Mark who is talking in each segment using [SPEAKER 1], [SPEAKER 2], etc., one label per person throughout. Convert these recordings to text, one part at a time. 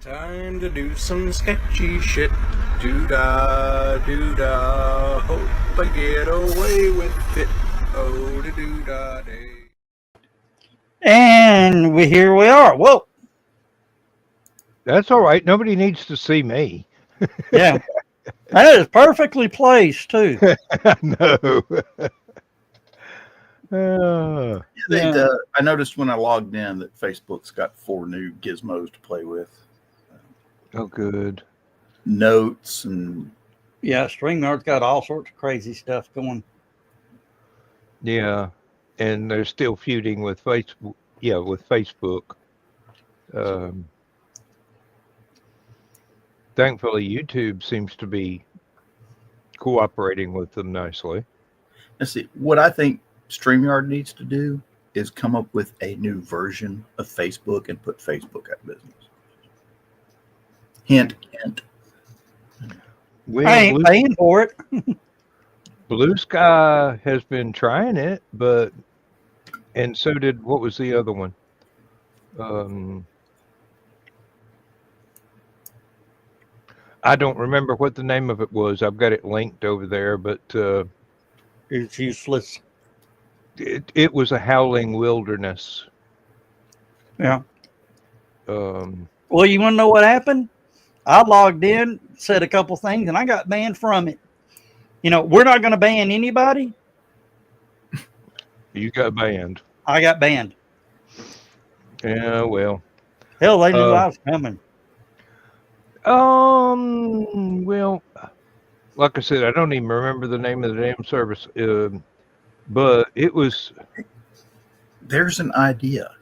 [SPEAKER 1] Time to do some sketchy shit. Doo-dah, doo-dah. Hope I get away with it. Oh, da doo-dah day.
[SPEAKER 2] And here we are. Whoa.
[SPEAKER 3] That's all right. Nobody needs to see me.
[SPEAKER 2] Yeah. That is perfectly placed, too.
[SPEAKER 3] No.
[SPEAKER 4] I noticed when I logged in that Facebook's got 4 new gizmos to play with.
[SPEAKER 3] Oh, good.
[SPEAKER 4] Notes and
[SPEAKER 2] Yeah, StreamYard's got all sorts of crazy stuff going.
[SPEAKER 3] Yeah, and they're still feuding with Facebook. Yeah, with Facebook. Thankfully, YouTube seems to be cooperating with them nicely.
[SPEAKER 4] let's see. What I think StreamYard needs to do is come up with a new version of Facebook and put Facebook out of business. Hint, hint.
[SPEAKER 3] Well,
[SPEAKER 2] I ain't paying for it.
[SPEAKER 3] Blue Sky has been trying it, but and so did what was the other one? I don't remember what the name of it was. I've got it linked over there, but
[SPEAKER 2] It's useless.
[SPEAKER 3] it was a howling wilderness.
[SPEAKER 2] Yeah.
[SPEAKER 3] Well,
[SPEAKER 2] you want to know what happened? I logged in, said a couple things, and I got banned from it. You know, we're not going to ban anybody.
[SPEAKER 3] You got banned.
[SPEAKER 2] I got banned.
[SPEAKER 3] Yeah, well.
[SPEAKER 2] Hell, they knew I was coming.
[SPEAKER 3] Well, like I said, I don't even remember the name of the damn service. But it was.
[SPEAKER 4] There's an idea.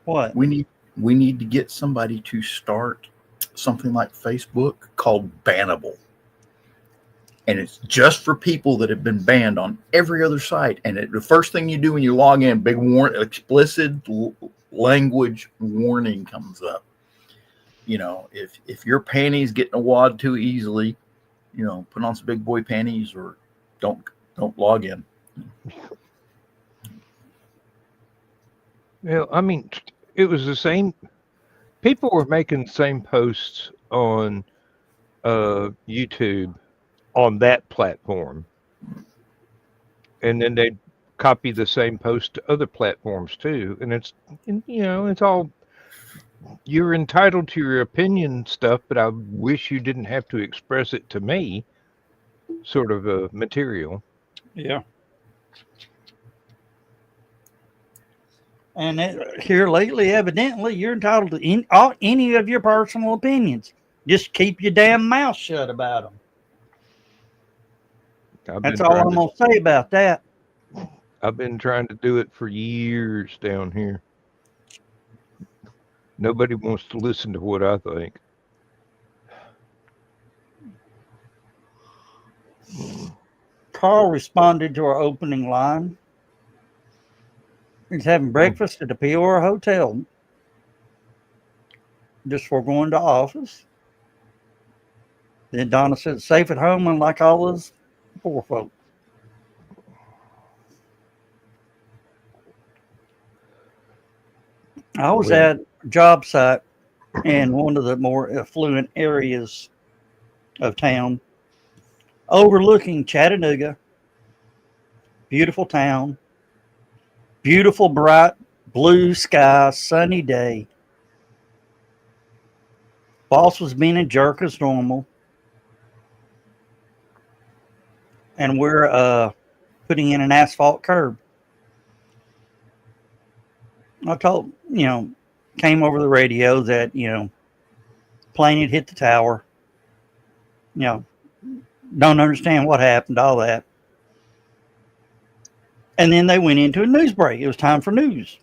[SPEAKER 2] What?
[SPEAKER 4] We need to get somebody to start something like Facebook called Bannable. And it's just for people that have been banned on every other site. And the first thing you do when you log in, big explicit language warning comes up. You know, if your panties getting a wad too easily, you know, put on some big boy panties or don't log in.
[SPEAKER 3] Well, I mean, it was the same. People were making the same posts on YouTube on that platform, and then they'd copy the same post to other platforms too. And it's all, you're entitled to your opinion stuff, but I wish you didn't have to express it to me, sort of a material.
[SPEAKER 2] Yeah. And here lately, evidently, you're entitled to any of your personal opinions. Just keep your damn mouth shut about them. That's all I'm going to say about that.
[SPEAKER 3] I've been trying to do it for years down here. Nobody wants to listen to what I think.
[SPEAKER 2] Carl responded to our opening line. He's having breakfast at the Peoria Hotel just before going to office. Then Donna said, safe at home, unlike all those poor folk. I was at a job site in one of the more affluent areas of town, overlooking Chattanooga. Beautiful town. Beautiful, bright, blue sky, sunny day. Boss was being a jerk as normal. And we're putting in an asphalt curb. I told, came over the radio that, plane had hit the tower. Don't understand what happened, all that. And then they went into a news break. It was time for news.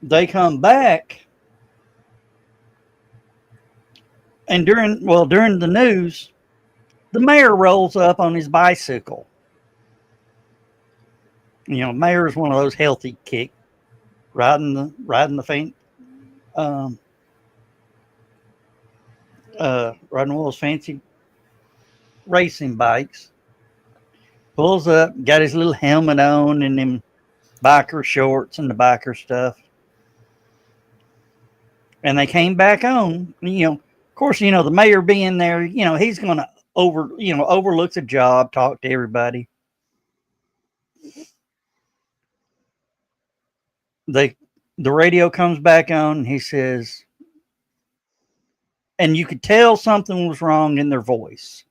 [SPEAKER 2] They come back. And during the news, the mayor rolls up on his bicycle. Mayor is one of those healthy kick, riding the faint, riding one of those fancy racing bikes. Pulls up, got his little helmet on and them biker shorts and the biker stuff. And they came back on. Of course, the mayor being there, he's going to overlook the job, talk to everybody. The radio comes back on. And he says, and you could tell something was wrong in their voice.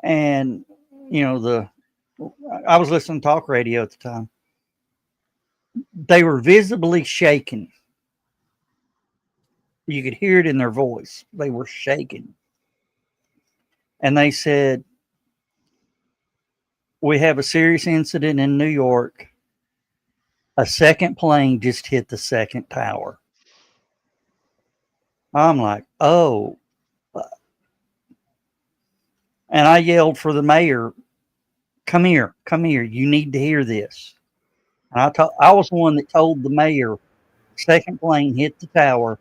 [SPEAKER 2] And I was listening to talk radio at the time. They were visibly shaking. You could hear it in their voice. They were shaking. And they said, we have a serious incident in New York. A second plane just hit the second tower. I'm like, oh. And I yelled for the mayor, come here. You need to hear this. And I was the one that told the mayor, second plane hit the tower.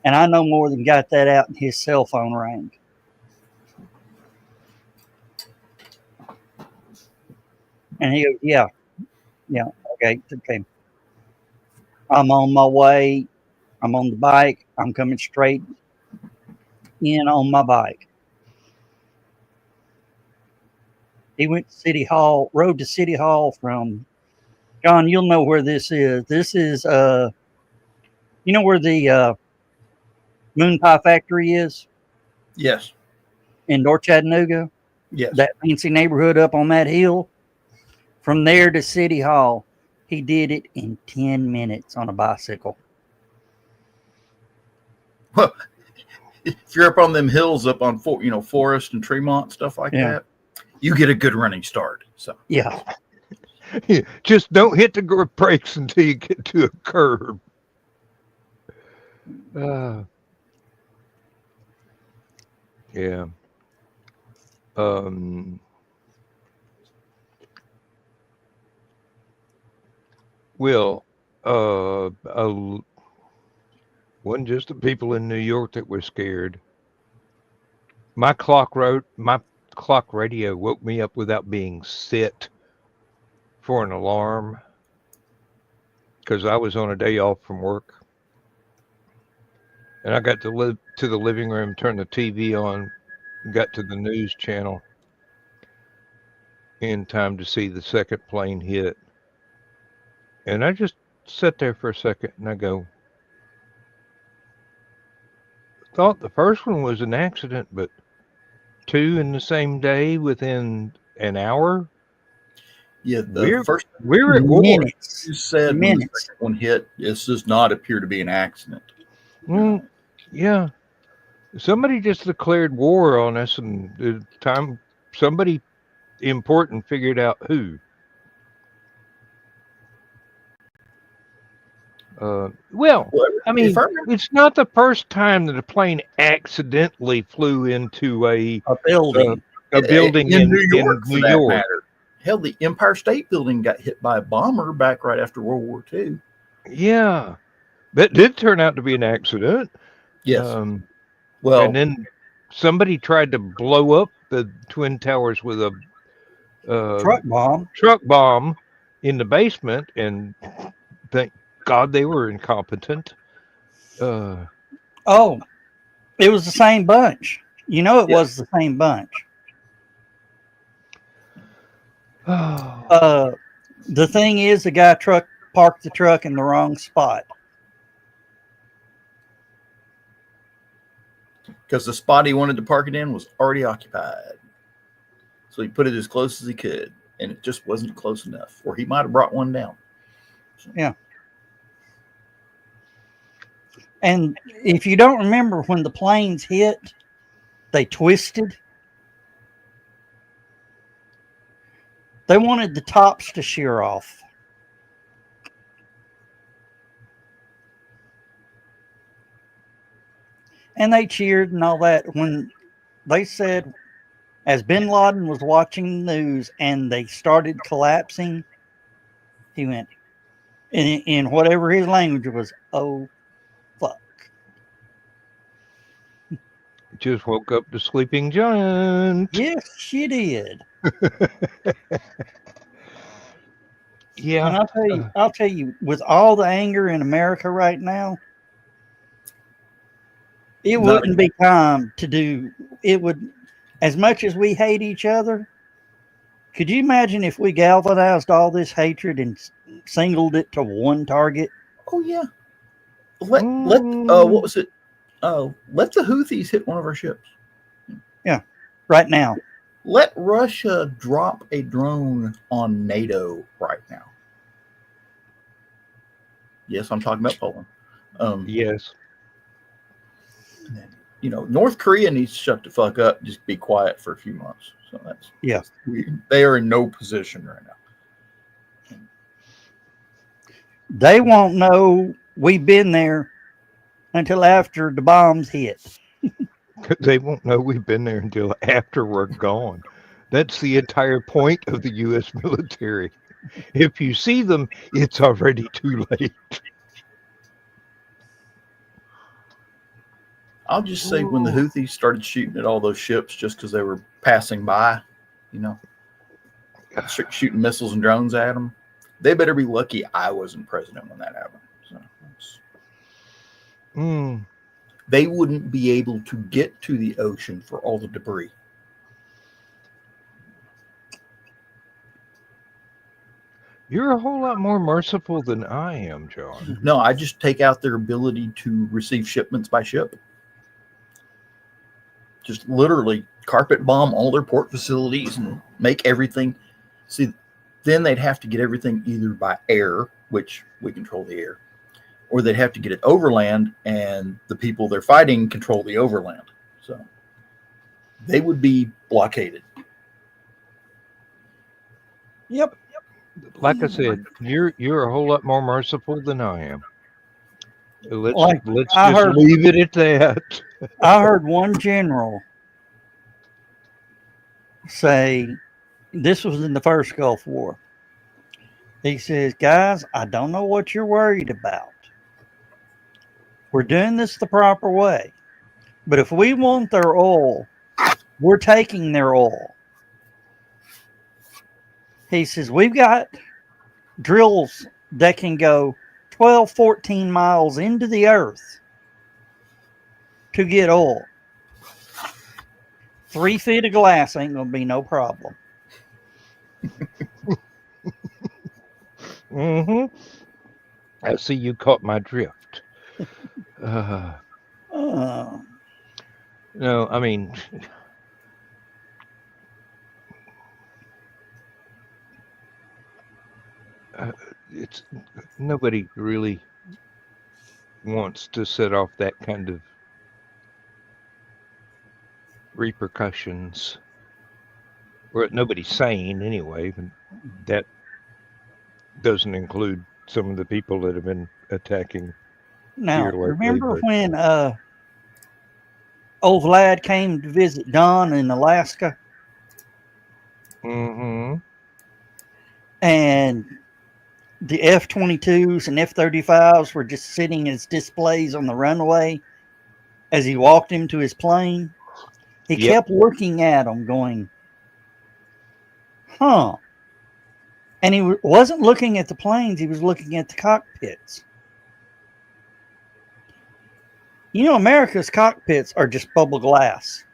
[SPEAKER 2] And I no more than got that out, and his cell phone rang. And he goes, yeah, okay. I'm on my way. I'm on the bike. I'm coming straight in on my bike. He went to City Hall, rode to City Hall from, John, you'll know where this is. This is, where the Moon Pie Factory is?
[SPEAKER 4] Yes.
[SPEAKER 2] In North Chattanooga?
[SPEAKER 4] Yes.
[SPEAKER 2] That fancy neighborhood up on that hill. From there to City Hall, he did it in 10 minutes on a bicycle.
[SPEAKER 4] Well, if you're up on them hills up on Forest and Tremont, stuff like that, you get a good running start. So
[SPEAKER 2] yeah.
[SPEAKER 3] Just don't hit the brakes until you get to a curb. Yeah. Well, wasn't just the people in New York that were scared. My clock radio woke me up without being set for an alarm because I was on a day off from work. And I got to the living room, turned the TV on, got to the news channel in time to see the second plane hit. And I just sat there for a second and I go, thought the first one was an accident, but two in the same day within an hour?
[SPEAKER 4] Yeah,
[SPEAKER 3] we're at war.
[SPEAKER 2] Minutes.
[SPEAKER 4] You said when the second one hit, this does not appear to be an accident.
[SPEAKER 3] Yeah. Somebody just declared war on us, and the time somebody important figured out who. It's not the first time that a plane accidentally flew into a
[SPEAKER 2] building.
[SPEAKER 3] A building in New York.
[SPEAKER 4] Matter. Hell, the Empire State Building got hit by a bomber back right after World War II.
[SPEAKER 3] Yeah, that did turn out to be an accident.
[SPEAKER 4] Yes.
[SPEAKER 3] And then somebody tried to blow up the Twin Towers with a truck bomb in the basement, and thank God they were incompetent.
[SPEAKER 2] It was the same bunch. Was the same bunch. The thing is, the guy parked the truck in the wrong spot.
[SPEAKER 4] Because the spot he wanted to park it in was already occupied. So he put it as close as he could, and it just wasn't close enough. Or he might have brought one down. So.
[SPEAKER 2] Yeah. And if you don't remember, when the planes hit, they twisted. They wanted the tops to shear off. And they cheered and all that when they said, as bin Laden was watching the news and they started collapsing, he went, in whatever his language was, oh, fuck.
[SPEAKER 3] Just woke up the sleeping giant.
[SPEAKER 2] Yes, she did.
[SPEAKER 3] Yeah.
[SPEAKER 2] And I'll tell you, with all the anger in America right now, it wouldn't be time to do. It would, as much as we hate each other. Could you imagine if we galvanized all this hatred and singled it to one target?
[SPEAKER 4] Oh yeah. What was it? Let the Houthis hit one of our ships.
[SPEAKER 2] Yeah, right now.
[SPEAKER 4] Let Russia drop a drone on NATO right now. Yes, I'm talking about Poland.
[SPEAKER 3] Yes.
[SPEAKER 4] North Korea needs to shut the fuck up, just be quiet for a few months. So they are in no position right now.
[SPEAKER 2] They won't know we've been there until after the bombs hit.
[SPEAKER 3] They won't know we've been there until after we're gone. That's the entire point of the U.S. military. If you see them, it's already too late.
[SPEAKER 4] I'll just say when the Houthis started shooting at all those ships just because they were passing by, shooting missiles and drones at them, they better be lucky I wasn't president when that happened. So they wouldn't be able to get to the ocean for all the debris.
[SPEAKER 3] You're a whole lot more merciful than I am, John.
[SPEAKER 4] No, I just take out their ability to receive shipments by ship. Just literally carpet bomb all their port facilities and make everything. See, then they'd have to get everything either by air, which we control the air, or they'd have to get it overland, and the people they're fighting control the overland. So they would be blockaded.
[SPEAKER 2] Yep.
[SPEAKER 3] Like I said, you're a whole lot more merciful than I am. Let's leave it at that.
[SPEAKER 2] I heard one general say, this was in the first Gulf War. He says, guys, I don't know what you're worried about. We're doing this the proper way. But if we want their oil, we're taking their oil. He says, we've got drills that can go 12, 14 miles into the earth to get oil. 3 feet of glass ain't going to be no problem.
[SPEAKER 3] I see you caught my drift. No, I mean, it's nobody really wants to set off that kind of repercussions, or nobody's sane anyway. But that doesn't include some of the people that have been attacking.
[SPEAKER 2] Now, remember when old Vlad came to visit Don in Alaska?
[SPEAKER 3] Mm-hmm.
[SPEAKER 2] And the F-22s and F-35s were just sitting as displays on the runway as he walked him to his plane. He kept looking at them going, huh. And he wasn't looking at the planes. He was looking at the cockpits. You know, America's cockpits are just bubble glass.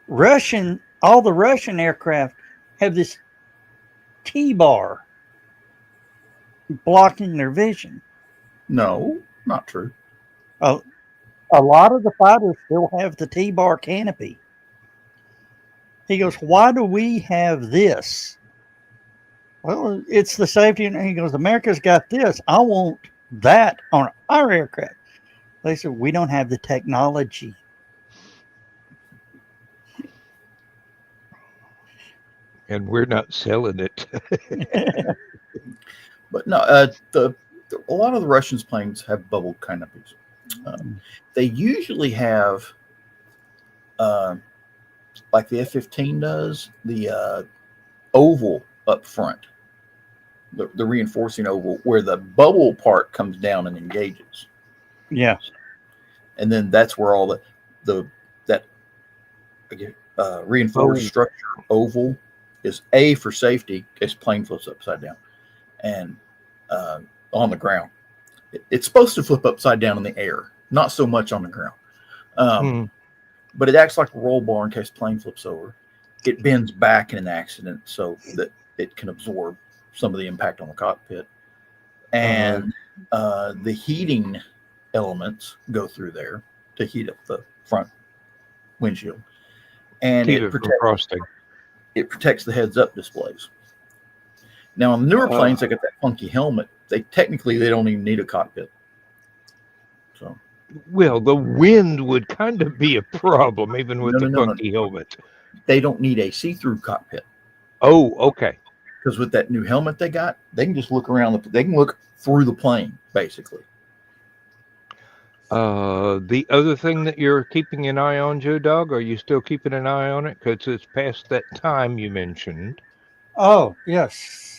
[SPEAKER 2] All the Russian aircraft have this T-bar blocking their vision.
[SPEAKER 4] No, not true.
[SPEAKER 2] A lot of the fighters still have the T-bar canopy. He goes, why do we have this? Well, it's the safety. And he goes, America's got this. I want that on our aircraft. They said, we don't have the technology.
[SPEAKER 3] And we're not selling it.
[SPEAKER 4] But no, a lot of the Russians' planes have bubble canopies. They usually have, like the F-15 does, the oval up front, the reinforcing oval, where the bubble part comes down and engages.
[SPEAKER 2] Yeah.
[SPEAKER 4] And then that's where all reinforced
[SPEAKER 3] Oh.
[SPEAKER 4] structure oval is A for safety in case plane flips upside down, and on the ground. It's supposed to flip upside down in the air, not so much on the ground. But it acts like a roll bar in case plane flips over. It bends back in an accident so that it can absorb some of the impact on the cockpit. And the heating elements go through there to heat up the front windshield. And
[SPEAKER 3] Keep it from frosting.
[SPEAKER 4] It protects the heads-up displays. Now, on the newer planes, they got that funky helmet. They don't even need a cockpit. So,
[SPEAKER 3] well, the wind would kind of be a problem, even with the funky helmet.
[SPEAKER 4] They don't need a see-through cockpit.
[SPEAKER 3] Oh, okay.
[SPEAKER 4] Because with that new helmet they got, they can just look around. They can look through the plane, basically.
[SPEAKER 3] The other thing that you're keeping an eye on, Joe Dog, are you still keeping an eye on it? Because it's past that time you mentioned.
[SPEAKER 2] Oh, yes.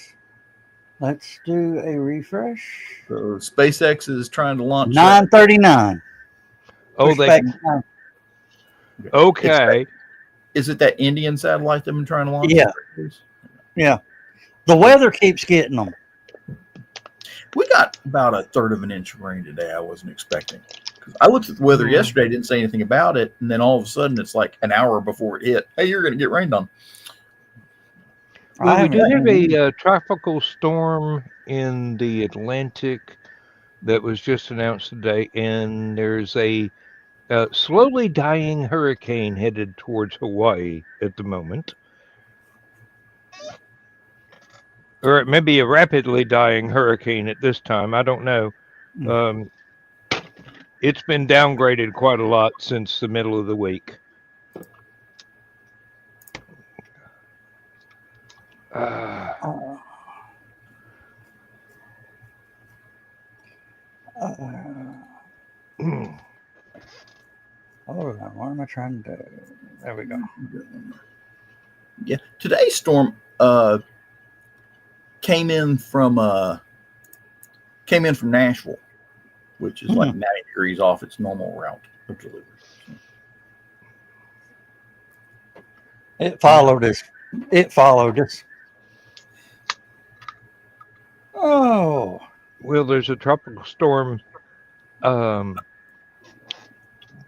[SPEAKER 2] Let's do a refresh.
[SPEAKER 4] So SpaceX is trying to launch
[SPEAKER 2] 9:39.
[SPEAKER 3] Oh, they. Okay.
[SPEAKER 4] Is it that Indian satellite they've been trying to launch?
[SPEAKER 2] Yeah. Yeah. The weather keeps getting them.
[SPEAKER 4] We got about a third of an inch of rain today. I wasn't expecting. I looked at the weather yesterday, didn't say anything about it, and then all of a sudden it's like an hour before it hit. Hey, you're going to get rained on.
[SPEAKER 3] Well, we do have a tropical storm in the Atlantic that was just announced today, and there's a slowly dying hurricane headed towards Hawaii at the moment. Or it may be a rapidly dying hurricane at this time. I don't know. It's been downgraded quite a lot since the middle of the week.
[SPEAKER 2] Hold on, what am I trying to do? There we go.
[SPEAKER 4] Yeah, today's storm came in from Nashville, which is like 90 degrees off its normal route of delivery.
[SPEAKER 2] It followed us. It followed us. Oh.
[SPEAKER 3] Well, there's a tropical storm down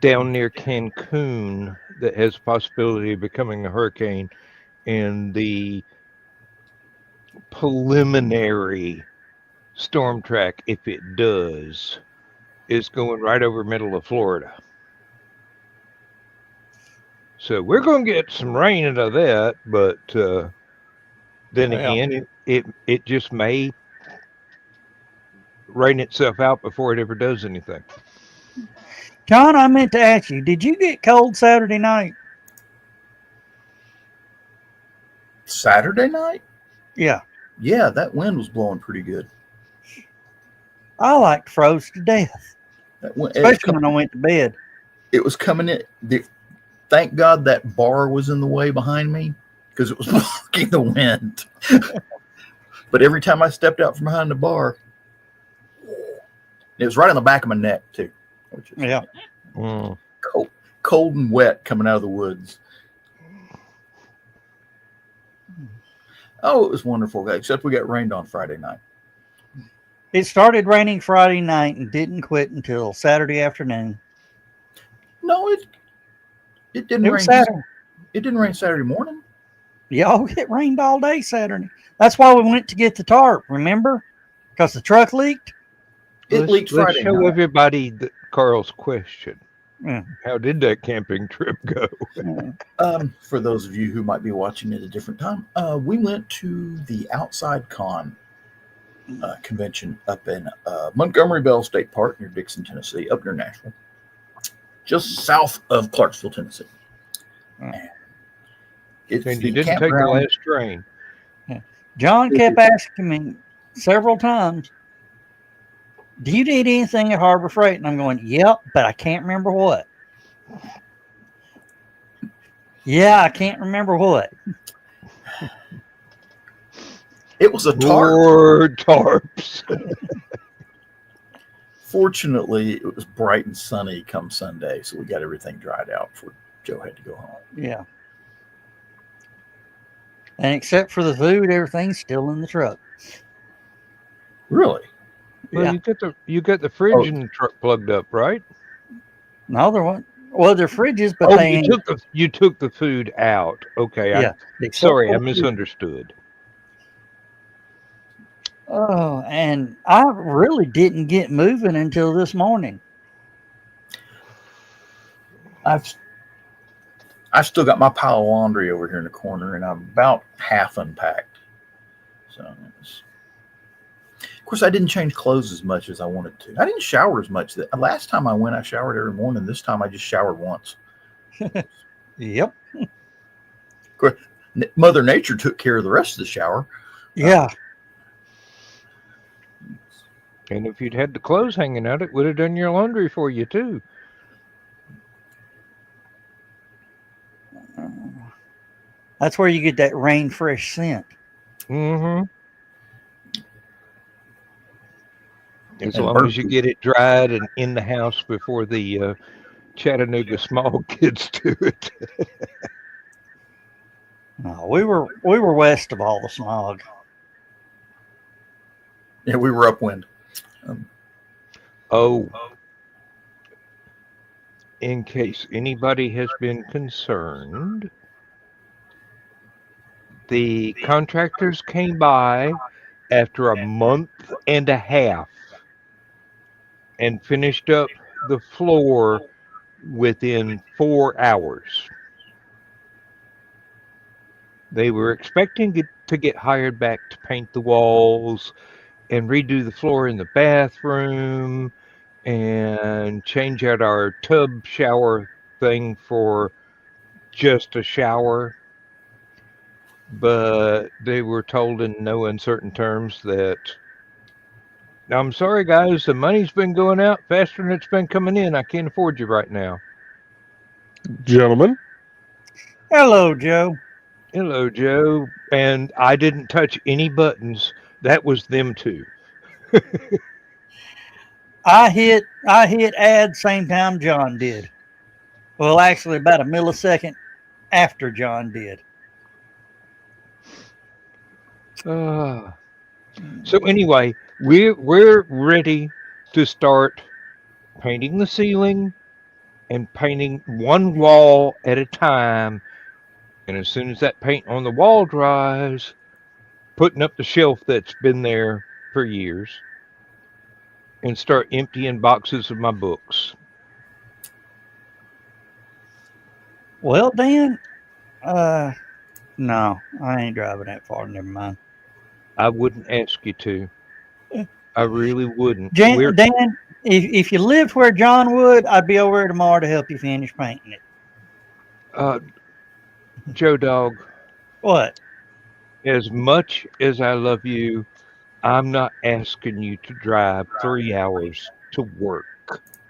[SPEAKER 3] near Cancun that has a possibility of becoming a hurricane, and the preliminary storm track, if it does, is going right over middle of Florida. So we're going to get some rain out of that, but then again, it just may rain itself out before it ever does anything.
[SPEAKER 2] John, I meant to ask you, did you get cold Saturday night?
[SPEAKER 4] Saturday night?
[SPEAKER 2] Yeah.
[SPEAKER 4] Yeah, that wind was blowing pretty good.
[SPEAKER 2] I like froze to death, especially when I went to bed.
[SPEAKER 4] It was coming in. Thank God that bar was in the way behind me because it was blocking the wind. But every time I stepped out from behind the bar, it was right on the back of my neck too. Which is cold and wet coming out of the woods. Oh, it was wonderful, except we got rained on Friday night.
[SPEAKER 2] It started raining Friday night and didn't quit until Saturday afternoon.
[SPEAKER 4] No, it didn't rain. It didn't rain Saturday morning.
[SPEAKER 2] Yeah, it rained all day Saturday. That's why we went to get the tarp, remember? Because the truck leaked.
[SPEAKER 4] It leaked Friday
[SPEAKER 3] night. Let's show everybody Carl's question.
[SPEAKER 2] Yeah.
[SPEAKER 3] How did that camping trip go?
[SPEAKER 4] For those of you who might be watching at a different time, we went to the Outside Con convention up in Montgomery Bell State Park near Dixon, Tennessee, up near Nashville, just south of Clarksville, Tennessee.
[SPEAKER 3] And you didn't take the last train.
[SPEAKER 2] Yeah. John kept asking me several times, do you need anything at Harbor Freight? And I'm going, yep, but I can't remember what. Yeah, I can't remember what.
[SPEAKER 4] It was a tarp.
[SPEAKER 3] More tarps.
[SPEAKER 4] Fortunately, it was bright and sunny come Sunday, so we got everything dried out before Joe had to go home.
[SPEAKER 2] Yeah. And except for the food, everything's still in the truck.
[SPEAKER 4] Really?
[SPEAKER 3] Well,
[SPEAKER 2] Yeah.
[SPEAKER 3] you got the fridge in the truck plugged up, right?
[SPEAKER 2] No, there weren't. Well, they're fridges, but
[SPEAKER 3] Oh,
[SPEAKER 2] they ain't.
[SPEAKER 3] you took the food out. Okay,
[SPEAKER 2] Yeah. Except
[SPEAKER 3] sorry,
[SPEAKER 2] for
[SPEAKER 3] I
[SPEAKER 2] the food.
[SPEAKER 3] misunderstood.
[SPEAKER 2] Oh, and I really didn't get moving until this morning.
[SPEAKER 4] I've still got my pile of laundry over here in the corner, and I'm about half unpacked. So, of course, I didn't change clothes as much as I wanted to. I didn't shower as much. Last time I went, I showered every morning. This time, I just showered once.
[SPEAKER 2] Yep.
[SPEAKER 4] Of course, Mother Nature took care of the rest of the shower.
[SPEAKER 2] Yeah.
[SPEAKER 3] And if you'd had the clothes hanging out, it would have done your laundry for you too.
[SPEAKER 2] That's where you get that rain fresh scent.
[SPEAKER 3] Mm-hmm. As
[SPEAKER 4] And
[SPEAKER 3] long as you get it dried and in the house before the Chattanooga smog gets to it.
[SPEAKER 2] No, we were west of all the smog.
[SPEAKER 4] Yeah, we were upwind.
[SPEAKER 3] In case anybody has been concerned, the contractors came by after a month and a half and finished up the floor within 4 hours. They were expecting to get hired back to paint the walls and redo the floor in the bathroom and change out our tub shower thing for just a shower. But they were told in no uncertain terms that, I'm sorry, guys, the money's been going out faster than it's been coming in. I can't afford you right now.
[SPEAKER 5] Gentlemen.
[SPEAKER 2] Hello, Joe.
[SPEAKER 3] Hello, Joe. And I didn't touch any buttons. That was them too.
[SPEAKER 2] I hit add same time John did. Well, actually, about a millisecond after John did.
[SPEAKER 3] So anyway, we're ready to start painting the ceiling and painting one wall at a time. And as soon as that paint on the wall dries, putting up the shelf that's been there for years and start emptying boxes of my books.
[SPEAKER 2] Well, Dan, no, I ain't driving that far. Never mind.
[SPEAKER 3] I wouldn't ask you to. I really wouldn't.
[SPEAKER 2] Dan, if you lived where John would, I'd be over there tomorrow to help you finish painting it.
[SPEAKER 3] Joe Dog.
[SPEAKER 2] What?
[SPEAKER 3] As much as I love you, I'm not asking you to drive 3 hours to work.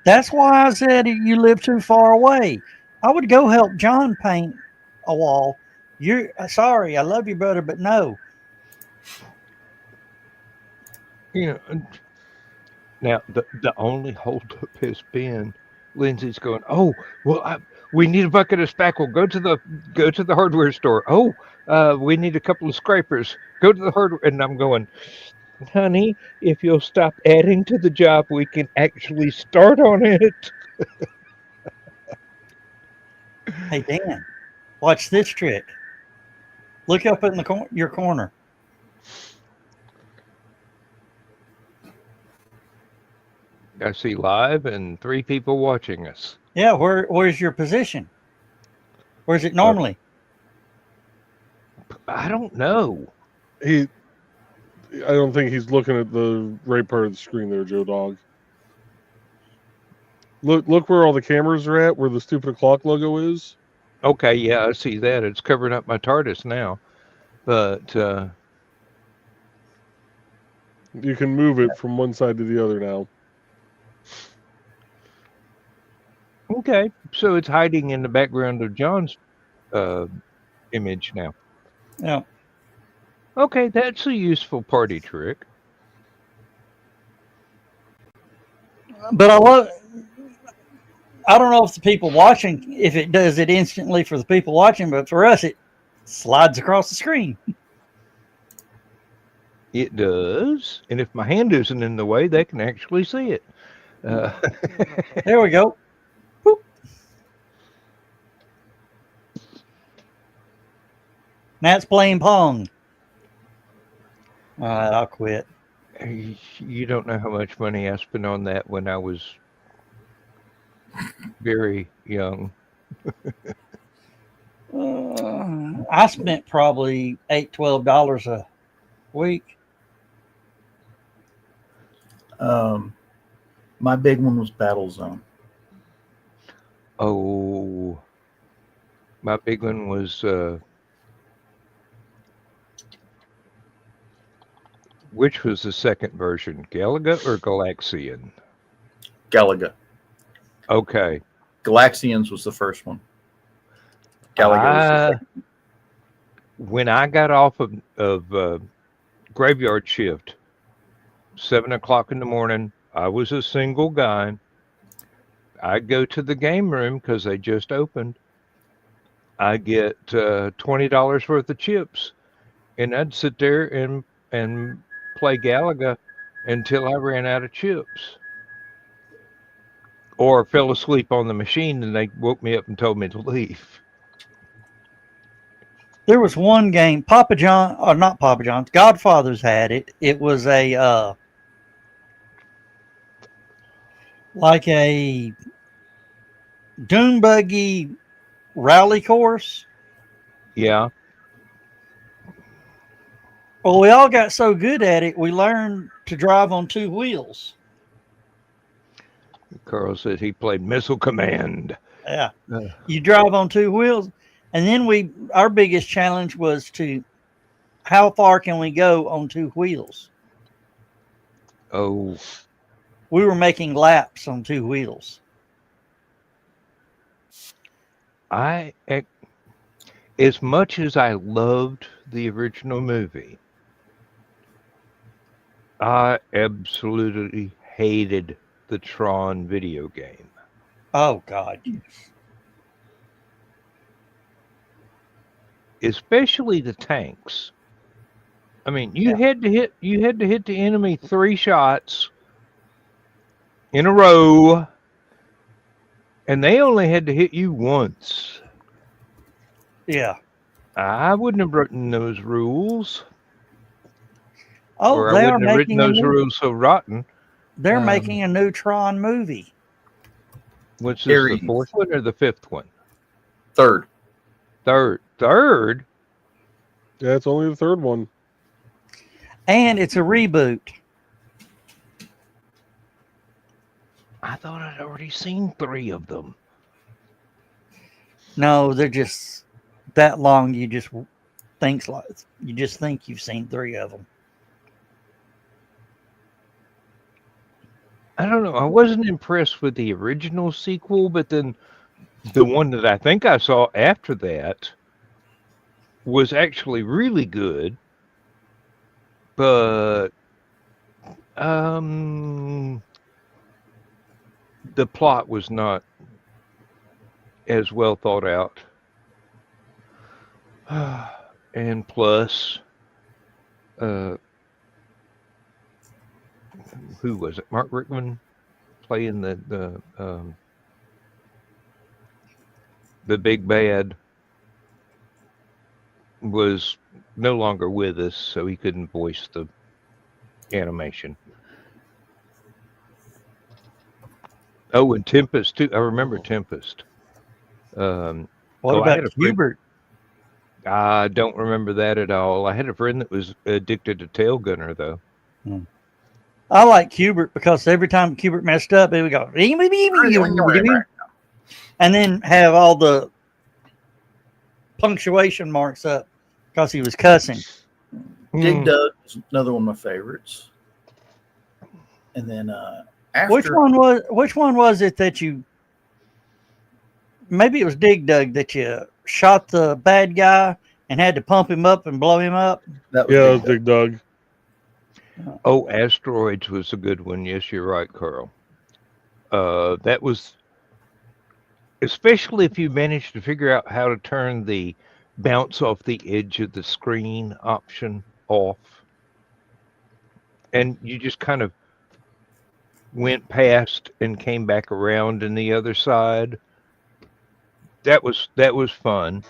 [SPEAKER 2] That's why I said you live too far away. I would go help John paint a wall. You're sorry, I love you, brother, but no.
[SPEAKER 3] You know, now the only holdup has been Lindsay's going, oh, well, we need a bucket of spackle. Go to the hardware store. Oh, we need a couple of scrapers. Go to the hardware. And I'm going, honey, if you'll stop adding to the job, we can actually start on it.
[SPEAKER 2] Hey, Dan, watch this trick. Look up in your corner.
[SPEAKER 3] I see live and 3 people watching us.
[SPEAKER 2] Yeah, where's your position? Where's it normally?
[SPEAKER 3] I don't know.
[SPEAKER 5] I don't think he's looking at the right part of the screen there, Joe Dog. Look where all the cameras are at, where the stupid clock logo is.
[SPEAKER 3] Okay, yeah, I see that. It's covering up my TARDIS now. But
[SPEAKER 5] you can move it from one side to the other now.
[SPEAKER 3] Okay, so it's hiding in the background of John's image now.
[SPEAKER 2] Yeah.
[SPEAKER 3] Okay, that's a useful party trick.
[SPEAKER 2] But I don't know if the people watching, if it does it instantly for the people watching, but for us, it Slides across the screen.
[SPEAKER 3] It does. And if my hand isn't in the way, they can actually see it.
[SPEAKER 2] There we go. Boop. Now it's playing Pong. All right, I'll quit.
[SPEAKER 3] You don't know how much money I spent on that when I was very young.
[SPEAKER 2] I spent probably $12 a week.
[SPEAKER 4] My big one was Battlezone.
[SPEAKER 3] Oh, my big one was which was the second version, Galaga or Galaxian?
[SPEAKER 4] Galaga.
[SPEAKER 3] Okay.
[SPEAKER 4] Galaxians was the first one. Galaga was the second.
[SPEAKER 3] When I got off of graveyard shift, 7 o'clock in the morning, I was a single guy. I'd go to the game room because they just opened. I'd get $20 worth of chips, and I'd sit there and play Galaga until I ran out of chips. Or fell asleep on the machine and they woke me up and told me to leave.
[SPEAKER 2] There was one game, Papa John, or not Papa John's, Godfather's had it. It was a like a dune buggy rally course.
[SPEAKER 3] Yeah.
[SPEAKER 2] Well, we all got so good at it, we learned to drive on two wheels.
[SPEAKER 3] Carl said he played Missile Command.
[SPEAKER 2] Yeah. You drive on two wheels. And then our biggest challenge was how far can we go on two wheels?
[SPEAKER 3] Oh.
[SPEAKER 2] We were making laps on two wheels.
[SPEAKER 3] As much as I loved the original movie, I absolutely hated the Tron video game.
[SPEAKER 2] Oh God, yes.
[SPEAKER 3] Especially the tanks. I mean, you had to hit the enemy 3 shots in a row, and they only had to hit you once.
[SPEAKER 2] Yeah.
[SPEAKER 3] I wouldn't have written those rules.
[SPEAKER 2] Oh,
[SPEAKER 3] or
[SPEAKER 2] they
[SPEAKER 3] I
[SPEAKER 2] are
[SPEAKER 3] wouldn't have written
[SPEAKER 2] making
[SPEAKER 3] those rules so rotten.
[SPEAKER 2] They're making a new Tron movie.
[SPEAKER 3] Which is the 4th one or the 5th one?
[SPEAKER 4] Third.
[SPEAKER 3] Third?
[SPEAKER 5] Yeah, it's only the 3rd one.
[SPEAKER 2] And it's a reboot.
[SPEAKER 3] I thought I'd already seen 3 of them.
[SPEAKER 2] No, they're just that long. You just think you've seen 3 of them.
[SPEAKER 3] I don't know. I wasn't impressed with the original sequel, but then the one that I think I saw after that was actually really good. But the plot was not as well thought out. And plus, who was it? Mark Rickman playing the big bad was no longer with us, so he couldn't voice the animation. Oh, and Tempest too. I remember Tempest.
[SPEAKER 2] What about Hubert?
[SPEAKER 3] I don't remember that at all. I had a friend that was addicted to Tail Gunner, though.
[SPEAKER 2] I like Hubert because every time Hubert messed up, it would go, and then have all the punctuation marks up because he was cussing.
[SPEAKER 4] Dig Dug was another one of my favorites. And then after
[SPEAKER 2] which one was it that you? Maybe it was Dig Dug that you shot the bad guy and had to pump him up and blow him up.
[SPEAKER 5] It was Dig Dug.
[SPEAKER 3] Oh, Asteroids was a good one. Yes, you're right, Carl. That was, especially if you managed to figure out how to turn the bounce off the edge of the screen option off. And you just kind of went past and came back around in the other side. That was fun.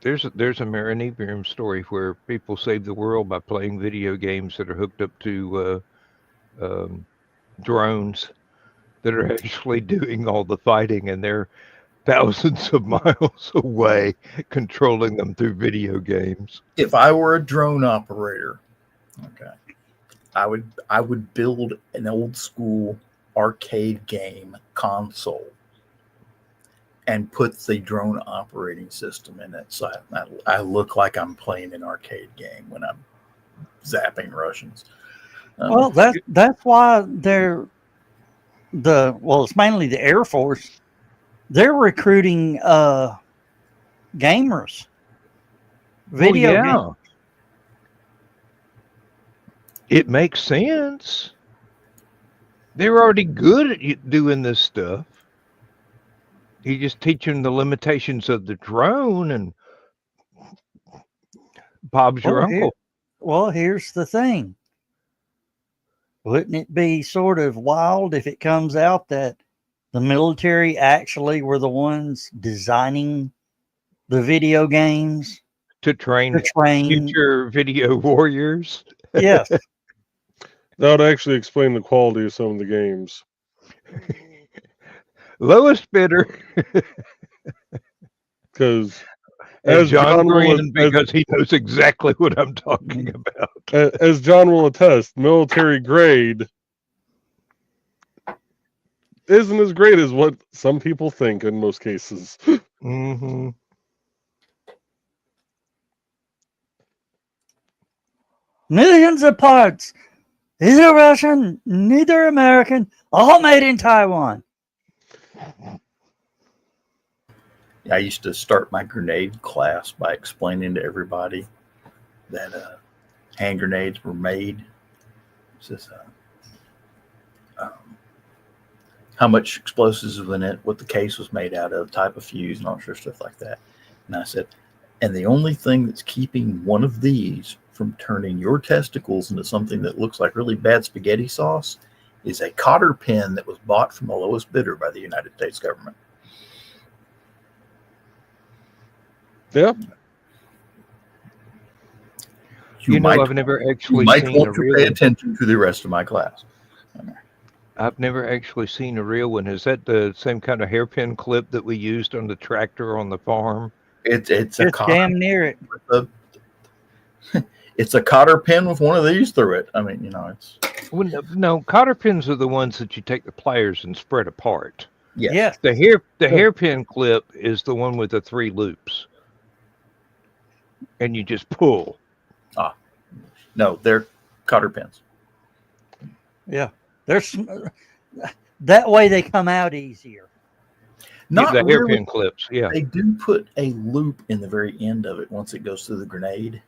[SPEAKER 3] There's a Marinibrium story where people save the world by playing video games that are hooked up to drones that are actually doing all the fighting, and they're thousands of miles away controlling them through video games.
[SPEAKER 4] If I were a drone operator, okay, I would build an old school arcade game console and put the drone operating system in it, so I look like I'm playing an arcade game when I'm zapping Russians.
[SPEAKER 2] Well, that's why it's mainly the Air Force. They're recruiting gamers, video gamers.
[SPEAKER 3] It makes sense. They're already good at doing this stuff. You just teach them the limitations of the drone, and Bob's your uncle.
[SPEAKER 2] Here's the thing. Wouldn't it be sort of wild if it comes out that the military actually were the ones designing the video games
[SPEAKER 3] to train future video warriors?
[SPEAKER 2] Yes.
[SPEAKER 5] That would actually explain the quality of some of the games.
[SPEAKER 3] Lowest bidder.
[SPEAKER 5] Because
[SPEAKER 3] as John Green, because he knows exactly what I'm talking about.
[SPEAKER 5] As John will attest, military grade isn't as great as what some people think in most cases.
[SPEAKER 3] Mm-hmm.
[SPEAKER 2] Millions of parts, neither Russian, neither American, all made in Taiwan.
[SPEAKER 4] I used to start my grenade class by explaining to everybody that hand grenades were made. It says, how much explosives was in it, what the case was made out of, type of fuse, and all sorts of stuff like that. And I said, and the only thing that's keeping one of these from turning your testicles into something that looks like really bad spaghetti sauce is a cotter pin that was bought from the lowest bidder by the United States government.
[SPEAKER 5] Yeah.
[SPEAKER 3] I've never actually seen a real.
[SPEAKER 4] Pay attention to the rest of my class.
[SPEAKER 3] I've never actually seen a real one. Is that the same kind of hairpin clip that we used on the tractor on the farm?
[SPEAKER 4] It's
[SPEAKER 2] damn near it.
[SPEAKER 4] It's a cotter pin with one of these through it. I mean, it's.
[SPEAKER 3] Well, no, cotter pins are the ones that you take the pliers and spread apart.
[SPEAKER 4] Yes.
[SPEAKER 3] The hairpin clip is the one with the 3 loops, and you just pull.
[SPEAKER 4] No, they're cotter pins.
[SPEAKER 2] Yeah, that way they come out easier.
[SPEAKER 4] Not
[SPEAKER 3] the
[SPEAKER 4] really.
[SPEAKER 3] hairpin clips. Yeah,
[SPEAKER 4] they do put a loop in the very end of it once it goes through the grenade.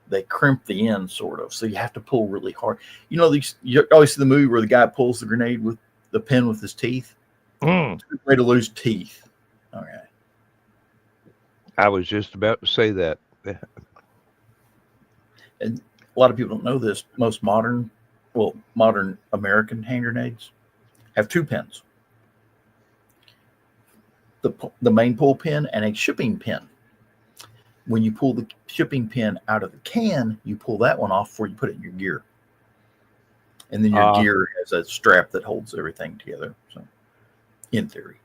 [SPEAKER 4] They crimp the end, sort of, so you have to pull really hard. You always see the movie where the guy pulls the grenade with the pin with his teeth. It's a way to lose teeth. Okay.
[SPEAKER 3] I was just about to say that.
[SPEAKER 4] And a lot of people don't know this. Most modern American hand grenades have 2 pins. The main pull pin and a shipping pin. When you pull the shipping pin out of the can, you pull that one off before you put it in your gear. And then your gear has a strap that holds everything together. So, in theory.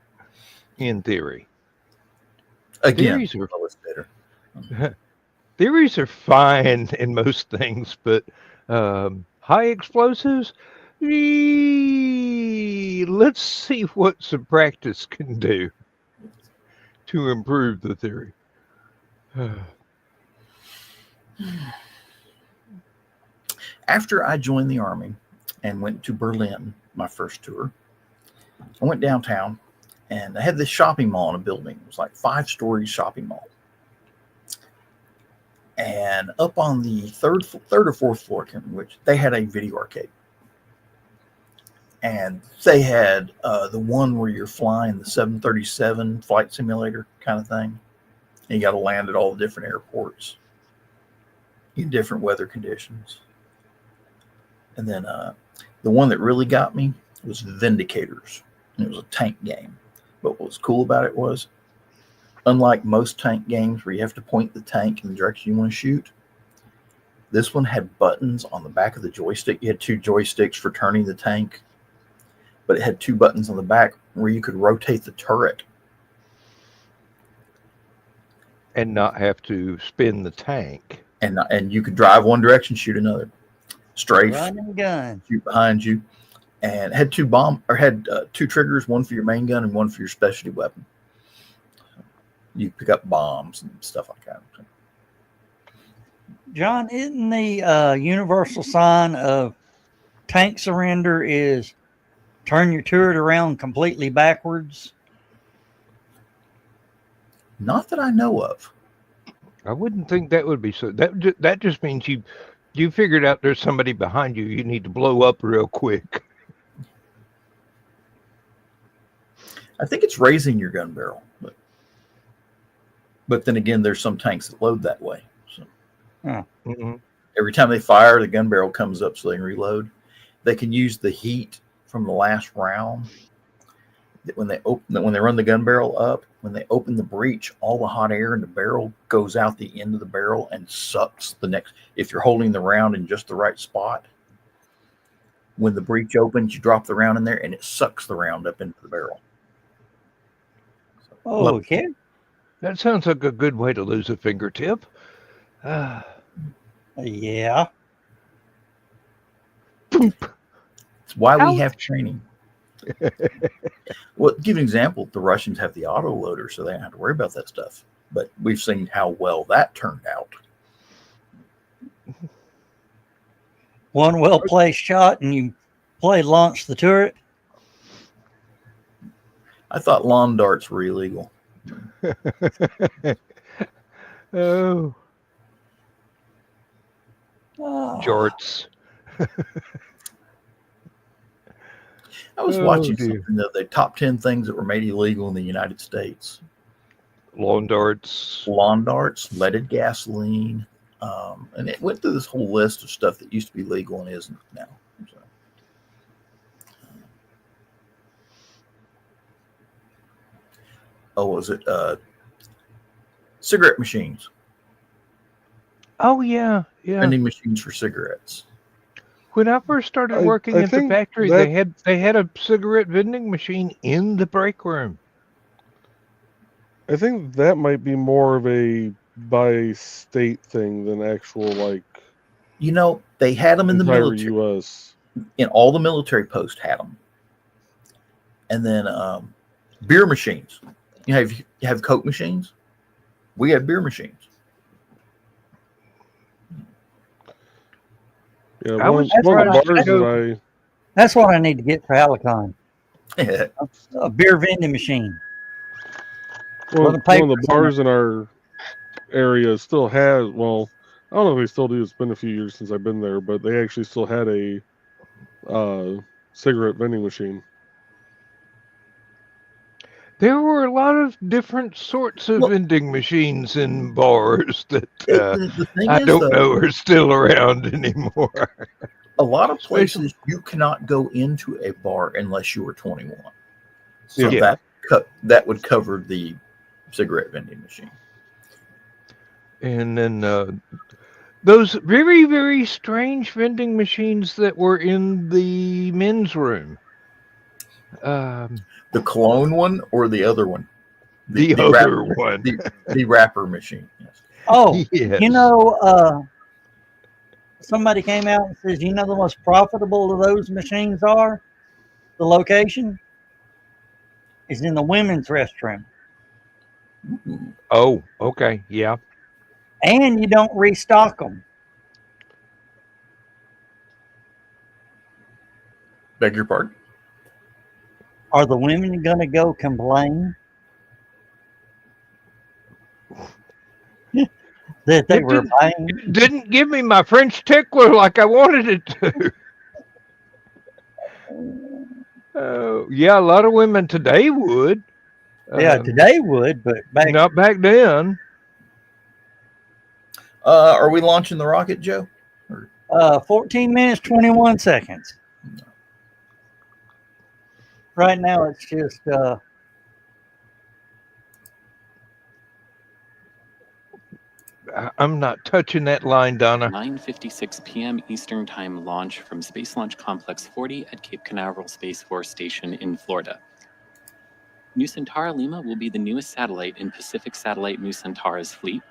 [SPEAKER 4] Again,
[SPEAKER 3] theories are fine in most things, but high explosives, let's see what some practice can do to improve the theory.
[SPEAKER 4] After I joined the Army and went to Berlin, my first tour, I went downtown and I had this shopping mall in a building. It was like 5-story shopping mall. And up on the third or fourth floor, which they had a video arcade. and they had the one where you're flying the 737 flight simulator kind of thing. And you got to land at all the different airports in different weather conditions. And then the one that really got me was Vindicators. And it was a tank game. But what was cool about it was, unlike most tank games where you have to point the tank in the direction you want to shoot, this one had buttons on the back of the joystick. You had 2 joysticks for turning the tank, but it had 2 buttons on the back where you could rotate the turret.
[SPEAKER 3] And not have to spin the tank.
[SPEAKER 4] And you could drive one direction, shoot another. Strafe,
[SPEAKER 2] Run and gun.
[SPEAKER 4] shoot behind you. And had 2 triggers, one for your main gun and one for your specialty weapon. You pick up bombs and stuff like that.
[SPEAKER 2] John, isn't the universal sign of tank surrender is turn your turret around completely backwards?
[SPEAKER 4] Not that I know of.
[SPEAKER 3] I wouldn't think that would be so. That just means you figured out there's somebody behind you. You need to blow up real quick.
[SPEAKER 4] I think it's raising your gun barrel, but then again, there's some tanks that load that way. So every time they fire, the gun barrel comes up so they can reload. They can use the heat from the last round. When they run the gun barrel up, when they open the breech, all the hot air in the barrel goes out the end of the barrel and sucks the next. If you're holding the round in just the right spot, when the breech opens, you drop the round in there and it sucks the round up into the barrel.
[SPEAKER 2] Oh, okay.
[SPEAKER 3] That sounds like a good way to lose a fingertip.
[SPEAKER 2] Yeah.
[SPEAKER 4] It's why we have training. Well, to give an example, the Russians have the auto loader, so they don't have to worry about that stuff. But we've seen how well that turned out.
[SPEAKER 2] One well-placed shot and you launch the turret.
[SPEAKER 4] I thought lawn darts were illegal.
[SPEAKER 3] Oh,
[SPEAKER 2] Oh.
[SPEAKER 3] jorts.
[SPEAKER 4] I was watching something of the top 10 things that were made illegal in the United States.
[SPEAKER 3] Lawn darts.
[SPEAKER 4] Lawn darts, leaded gasoline, and it went through this whole list of stuff that used to be legal and isn't now. So, what was it? Cigarette machines.
[SPEAKER 3] Oh yeah.
[SPEAKER 4] Vending machines for cigarettes.
[SPEAKER 3] When I first started working at the factory, they had a cigarette vending machine in the break room.
[SPEAKER 5] I think that might be more of a by state thing than actual like.
[SPEAKER 4] They had them in the military.
[SPEAKER 5] U.S.
[SPEAKER 4] In all the military posts had them, and then beer machines. You have Coke machines. We have beer machines.
[SPEAKER 5] Yeah,
[SPEAKER 2] that's what I need to get for Alicon. A beer vending machine.
[SPEAKER 5] One of the bars in our area still has, well, I don't know if they still do. It's been a few years since I've been there, but they actually still had a cigarette vending machine.
[SPEAKER 3] There were a lot of different sorts of vending machines in bars that I don't know are still around anymore.
[SPEAKER 4] A lot of places you cannot go into a bar unless you were 21. So that would cover the cigarette vending machine.
[SPEAKER 3] And then those very, very strange vending machines that were in the men's room.
[SPEAKER 4] The cologne one or the other one?
[SPEAKER 3] The other one.
[SPEAKER 4] The wrapper machine. Yes.
[SPEAKER 2] Oh,
[SPEAKER 3] yes.
[SPEAKER 2] Somebody came out and says, the most profitable of those machines are? The location is in the women's restroom.
[SPEAKER 3] Oh, okay. Yeah.
[SPEAKER 2] And you don't restock them.
[SPEAKER 4] Beg your pardon?
[SPEAKER 2] Are the women going to go complain that they were buying?
[SPEAKER 3] It didn't give me my French tickler like I wanted it to. Yeah, a lot of women today would.
[SPEAKER 2] Yeah, today would, but back
[SPEAKER 3] Not back then.
[SPEAKER 4] Are we launching the rocket, Joe?
[SPEAKER 2] 14 minutes, 21 seconds. Right now, it's just
[SPEAKER 3] I'm not touching that line, Donna.
[SPEAKER 6] 9:56 p.m. Eastern Time launch from Space Launch Complex 40 at Cape Canaveral Space Force Station in Florida. New Centaur Lima will be the newest satellite in Pacific Satellite New Centaur's fleet.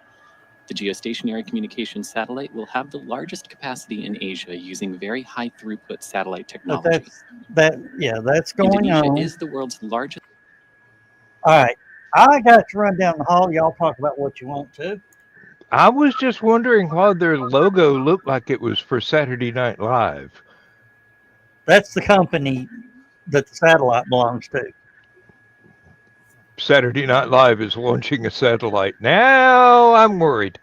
[SPEAKER 6] The geostationary communications satellite will have the largest capacity in Asia using very high throughput satellite technology.
[SPEAKER 2] that's going
[SPEAKER 6] Indonesia
[SPEAKER 2] on.
[SPEAKER 6] is the world's largest.
[SPEAKER 2] All right, I got to run down the hall. Y'all talk about what you want to.
[SPEAKER 3] I was just wondering why their logo looked like it was for Saturday Night Live.
[SPEAKER 2] That's the company that the satellite belongs to.
[SPEAKER 3] Saturday Night Live is launching a satellite. Now I'm worried.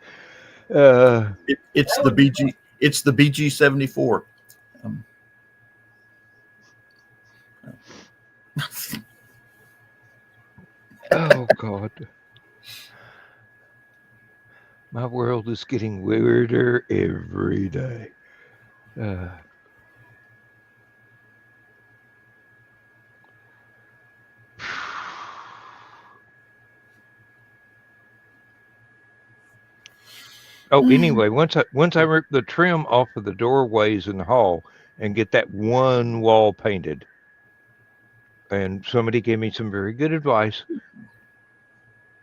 [SPEAKER 4] It's the BG. It's the BG-74.
[SPEAKER 3] Oh God. My world is getting weirder every day. Anyway, once I rip the trim off of the doorways in the hall and get that one wall painted, and somebody gave me some very good advice.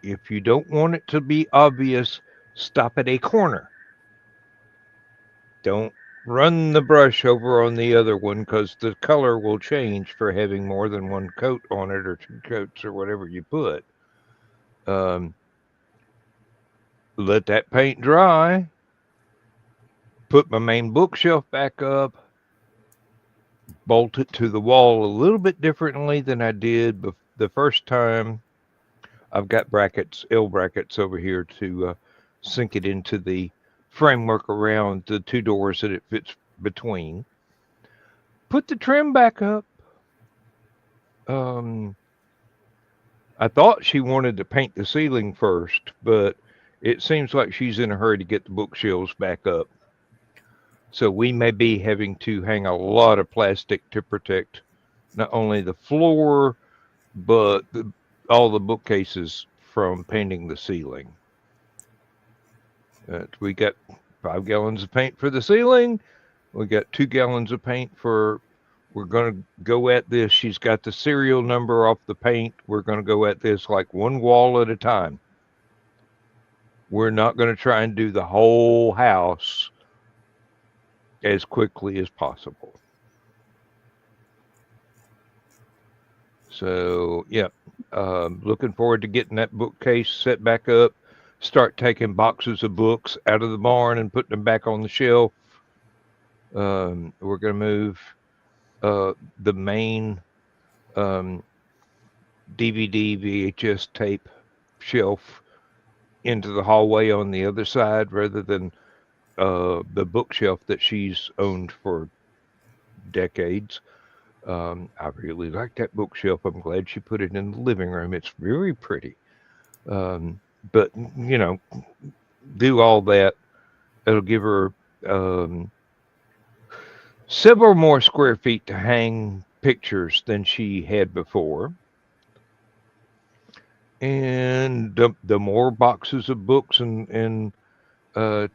[SPEAKER 3] If you don't want it to be obvious, stop at a corner. Don't run the brush over on the other one because the color will change for having more than one coat on it or two coats or whatever you put. Let that paint dry. Put my main bookshelf back up. Bolt it to the wall a little bit differently than I did the first time. I've got brackets, L brackets over here to sink it into the framework around the two doors that it fits between. Put the trim back up. I thought she wanted to paint the ceiling first, but it seems like she's in a hurry to get the bookshelves back up. So we may be having to hang a lot of plastic to protect not only the floor, but all the bookcases from painting the ceiling. We got 5 gallons of paint for the ceiling. We got 2 gallons of paint for, we're going to go at this. She's got the serial number off the paint. We're going to go at this like one wall at a time. We're not going to try and do the whole house as quickly as possible. So, yeah, looking forward to getting that bookcase set back up. Start taking boxes of books out of the barn and putting them back on the shelf. We're going to move the main DVD, VHS tape shelf into the hallway on the other side rather than the bookshelf that she's owned for decades. I really like that bookshelf. I'm glad she put it in the living room. It's very pretty. But, you know, do all that. It'll give her several more square feet to hang pictures than she had before. And the more boxes of books and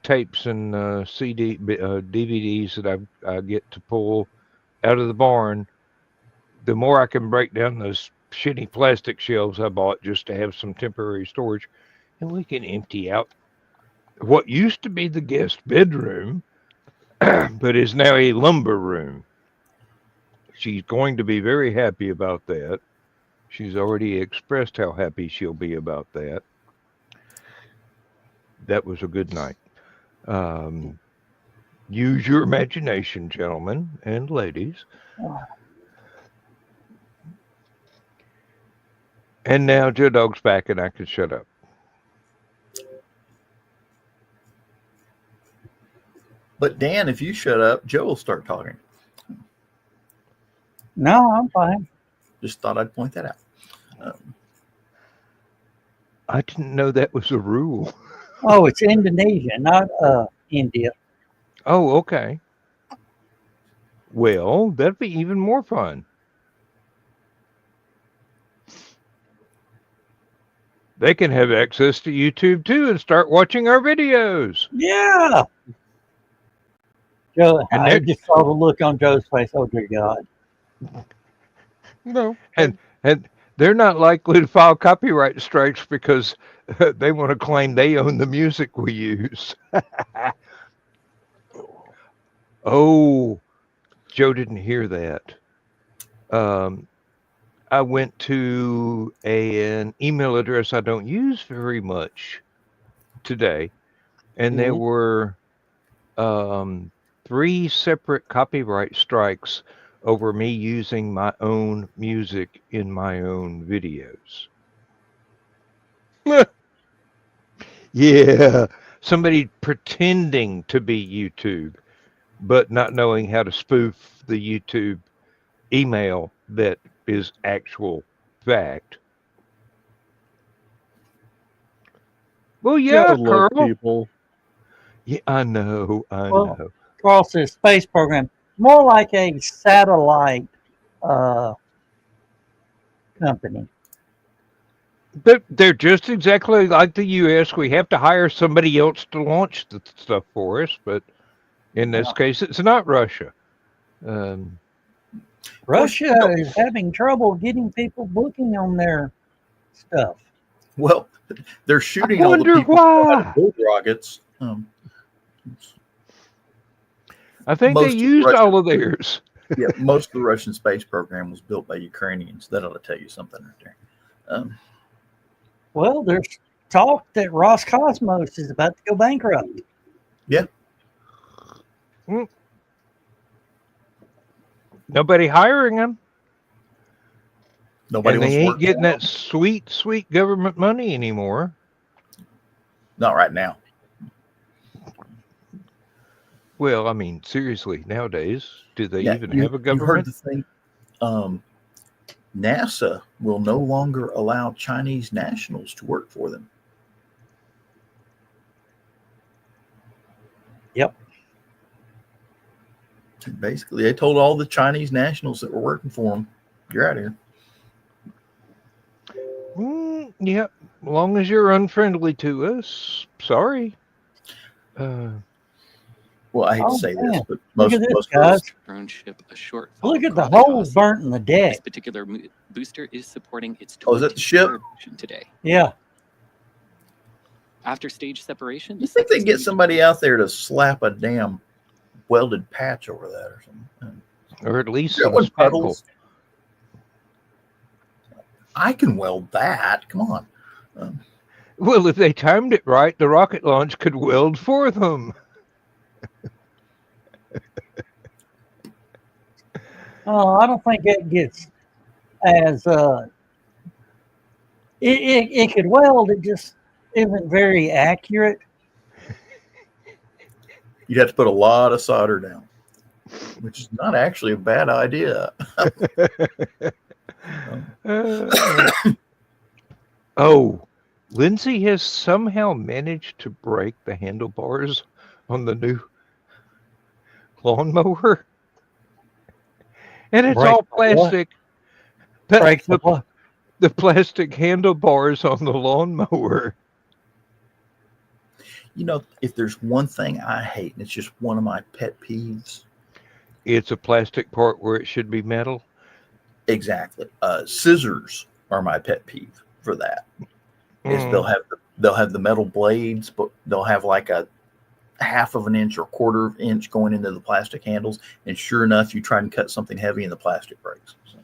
[SPEAKER 3] tapes and DVDs that I get to pull out of the barn, the more I can break down those shitty plastic shelves I bought just to have some temporary storage. And we can empty out what used to be the guest bedroom, but is now a lumber room. She's going to be very happy about that. She's already expressed how happy she'll be about that. That was a good night. Use your imagination, gentlemen and ladies. And now Joe Dog's back and I can shut up.
[SPEAKER 4] But Dan, if you shut up, Joe will start talking.
[SPEAKER 2] No, I'm fine.
[SPEAKER 4] Just thought I'd point that out.
[SPEAKER 3] I didn't know that was a rule.
[SPEAKER 2] Oh, it's Indonesia, not India.
[SPEAKER 3] Oh, okay. Well, that'd be even more fun. They can have access to YouTube too and start watching our videos.
[SPEAKER 2] Yeah. Joe,
[SPEAKER 3] And
[SPEAKER 2] I just saw the look on Joe's face. Oh, dear God.
[SPEAKER 5] No.
[SPEAKER 3] And they're not likely to file copyright strikes because they want to claim they own the music we use. Oh, Joe didn't hear that. I went to an email address I don't use very much today, and there were 3 separate copyright strikes over me using my own music in my own videos. Yeah, somebody pretending to be YouTube, but not knowing how to spoof the YouTube email that is actual fact. Well, yeah,
[SPEAKER 5] Good luck,
[SPEAKER 3] Carl.
[SPEAKER 5] people.
[SPEAKER 3] Yeah, I know.
[SPEAKER 2] Well, Carl says space program, more like a satellite company.
[SPEAKER 3] They're just exactly like the U.S. We have to hire somebody else to launch the stuff for us, but in this case, it's not Russia.
[SPEAKER 2] Russia is having trouble getting people booking on their stuff.
[SPEAKER 4] Well, they're shooting
[SPEAKER 3] I
[SPEAKER 4] all the
[SPEAKER 3] wonder
[SPEAKER 4] people
[SPEAKER 3] why.
[SPEAKER 4] who build rockets.
[SPEAKER 3] I think they used all of theirs.
[SPEAKER 4] Yeah, most of the Russian space program was built by Ukrainians. That ought to tell you something right there.
[SPEAKER 2] Well, there's talk that Roscosmos is about to go bankrupt.
[SPEAKER 4] Yeah.
[SPEAKER 3] Nobody hiring them.
[SPEAKER 4] Nobody
[SPEAKER 3] and
[SPEAKER 4] wants
[SPEAKER 3] they
[SPEAKER 4] to
[SPEAKER 3] ain't
[SPEAKER 4] work
[SPEAKER 3] getting
[SPEAKER 4] for
[SPEAKER 3] that sweet, sweet government money anymore.
[SPEAKER 4] Not right now.
[SPEAKER 3] Well, I mean, seriously, nowadays, do they even have a
[SPEAKER 4] You've heard
[SPEAKER 3] government?
[SPEAKER 4] the thing. NASA will no longer allow Chinese nationals to work for them.
[SPEAKER 2] Yep.
[SPEAKER 4] Basically, they told all the Chinese nationals that were working for them, "You're out of here."
[SPEAKER 3] Yeah, as long as you're unfriendly to us. Sorry.
[SPEAKER 4] Well, I hate to say this, but
[SPEAKER 2] Look at this, guys.
[SPEAKER 6] Drone ship a short.
[SPEAKER 2] Look at the holes burnt in the deck.
[SPEAKER 6] This particular booster is supporting its
[SPEAKER 4] is that the ship?
[SPEAKER 6] today.
[SPEAKER 2] Yeah.
[SPEAKER 6] After stage separation,
[SPEAKER 4] You think they get somebody out there to slap a damn welded patch over that or something?
[SPEAKER 3] Or at least
[SPEAKER 4] That
[SPEAKER 3] some
[SPEAKER 4] one
[SPEAKER 3] spackle.
[SPEAKER 4] puddles. I can weld that. Come on.
[SPEAKER 3] Well, if they timed it right, the rocket launch could weld for them.
[SPEAKER 2] Oh, I don't think it gets as it could weld. It just isn't very accurate.
[SPEAKER 4] You'd have to put a lot of solder down, which is not actually a bad idea.
[SPEAKER 3] Oh, Lindsay has somehow managed to break the handlebars on the new lawnmower. And it's
[SPEAKER 2] Break
[SPEAKER 3] all plastic.
[SPEAKER 2] Break the what?
[SPEAKER 3] The plastic handlebars on the lawnmower.
[SPEAKER 4] You know, if there's one thing I hate, and it's just one of my pet peeves.
[SPEAKER 3] It's a plastic part where it should be metal.
[SPEAKER 4] Exactly. Scissors are my pet peeve for that. Is they'll have the metal blades, but they'll have like a half of an inch or quarter of an inch going into the plastic handles, and sure enough, you try and cut something heavy and the plastic breaks. So.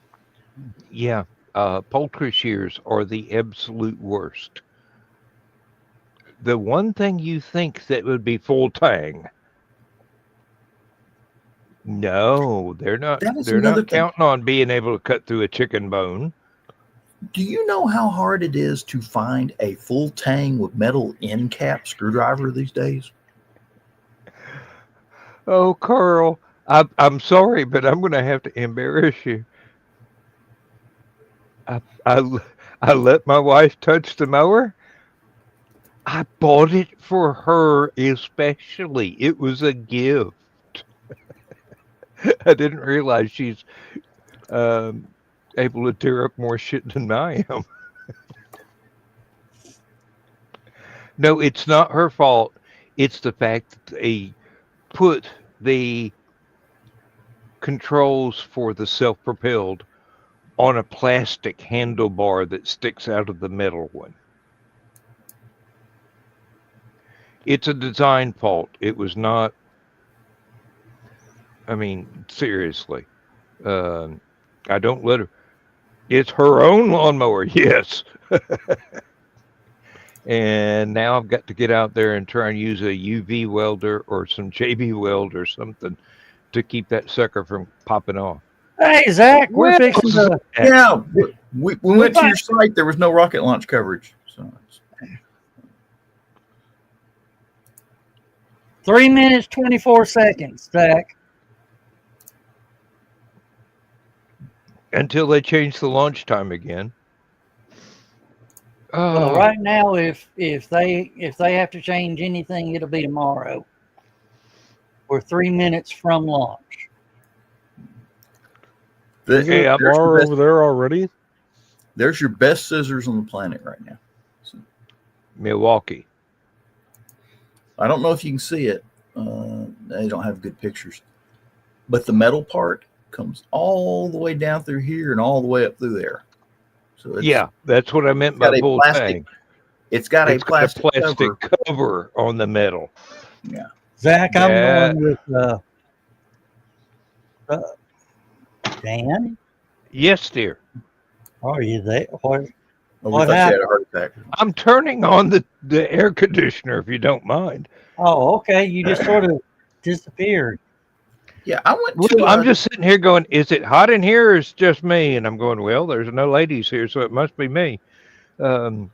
[SPEAKER 3] Yeah, poultry shears are the absolute worst. The one thing you think that would be full tang. No, they're not. They're not counting on being able to cut through a chicken bone.
[SPEAKER 4] Do you know how hard it is to find a full tang with metal end cap screwdriver these days?
[SPEAKER 3] Oh, Carl, I'm sorry, but I'm going to have to embarrass you. I let my wife touch the mower. I bought it for her especially. It was a gift. I didn't realize she's um, able to tear up more shit than I am. No, it's not her fault. It's the fact that they put the controls for the self-propelled on a plastic handlebar that sticks out of the metal one. It's a design fault. It was not. I mean, seriously. I don't let her. It's her own lawnmower, yes. And now I've got to get out there and try and use a UV welder or some JB weld or something to keep that sucker from popping off.
[SPEAKER 2] Hey, Zach, we're fixing to.
[SPEAKER 4] Yeah, we went to your site. There was no rocket launch coverage. So
[SPEAKER 2] 3 minutes, 24 seconds, Zach.
[SPEAKER 3] Until they change the launch time again.
[SPEAKER 2] Well, right now, if they have to change anything, it'll be tomorrow. We're 3 minutes from launch.
[SPEAKER 5] Hey, I'm over there already.
[SPEAKER 4] There's your best scissors on the planet right now. So,
[SPEAKER 3] Milwaukee.
[SPEAKER 4] I don't know if you can see it. They don't have good pictures. But the metal part comes all the way down through here and all the way up through there. So
[SPEAKER 3] yeah, that's what I meant by the whole thing.
[SPEAKER 4] It's got a plastic
[SPEAKER 3] cover on the metal.
[SPEAKER 4] Yeah.
[SPEAKER 2] Zach, I'm going with Dan.
[SPEAKER 3] Yes, dear.
[SPEAKER 2] Are you there? What
[SPEAKER 4] happened? Had a heart attack.
[SPEAKER 3] I'm turning on the air conditioner, if you don't mind.
[SPEAKER 2] Oh, okay. You just sort of disappeared.
[SPEAKER 4] Yeah, I went to.
[SPEAKER 3] I'm just sitting here going, is it hot in here or is it just me? And I'm going, well, there's no ladies here, so it must be me.
[SPEAKER 4] Yeah,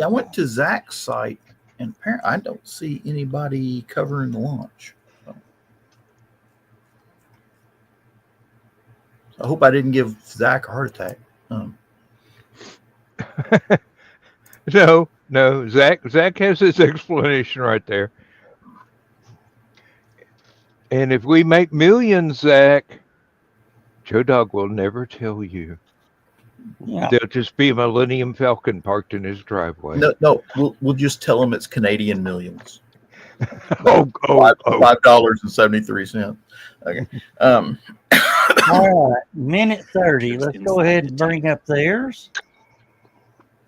[SPEAKER 4] I went to Zach's site, and apparently I don't see anybody covering the launch. So I hope I didn't give Zach a heart attack.
[SPEAKER 3] No. Zach has his explanation right there. And if we make millions, Zach, Joe Dog will never tell you. Yeah. There'll just be a Millennium Falcon parked in his driveway.
[SPEAKER 4] No, we'll just tell him it's Canadian millions.
[SPEAKER 3] $5.73.
[SPEAKER 4] Okay.
[SPEAKER 2] All right, minute 30. Let's go ahead and bring up theirs.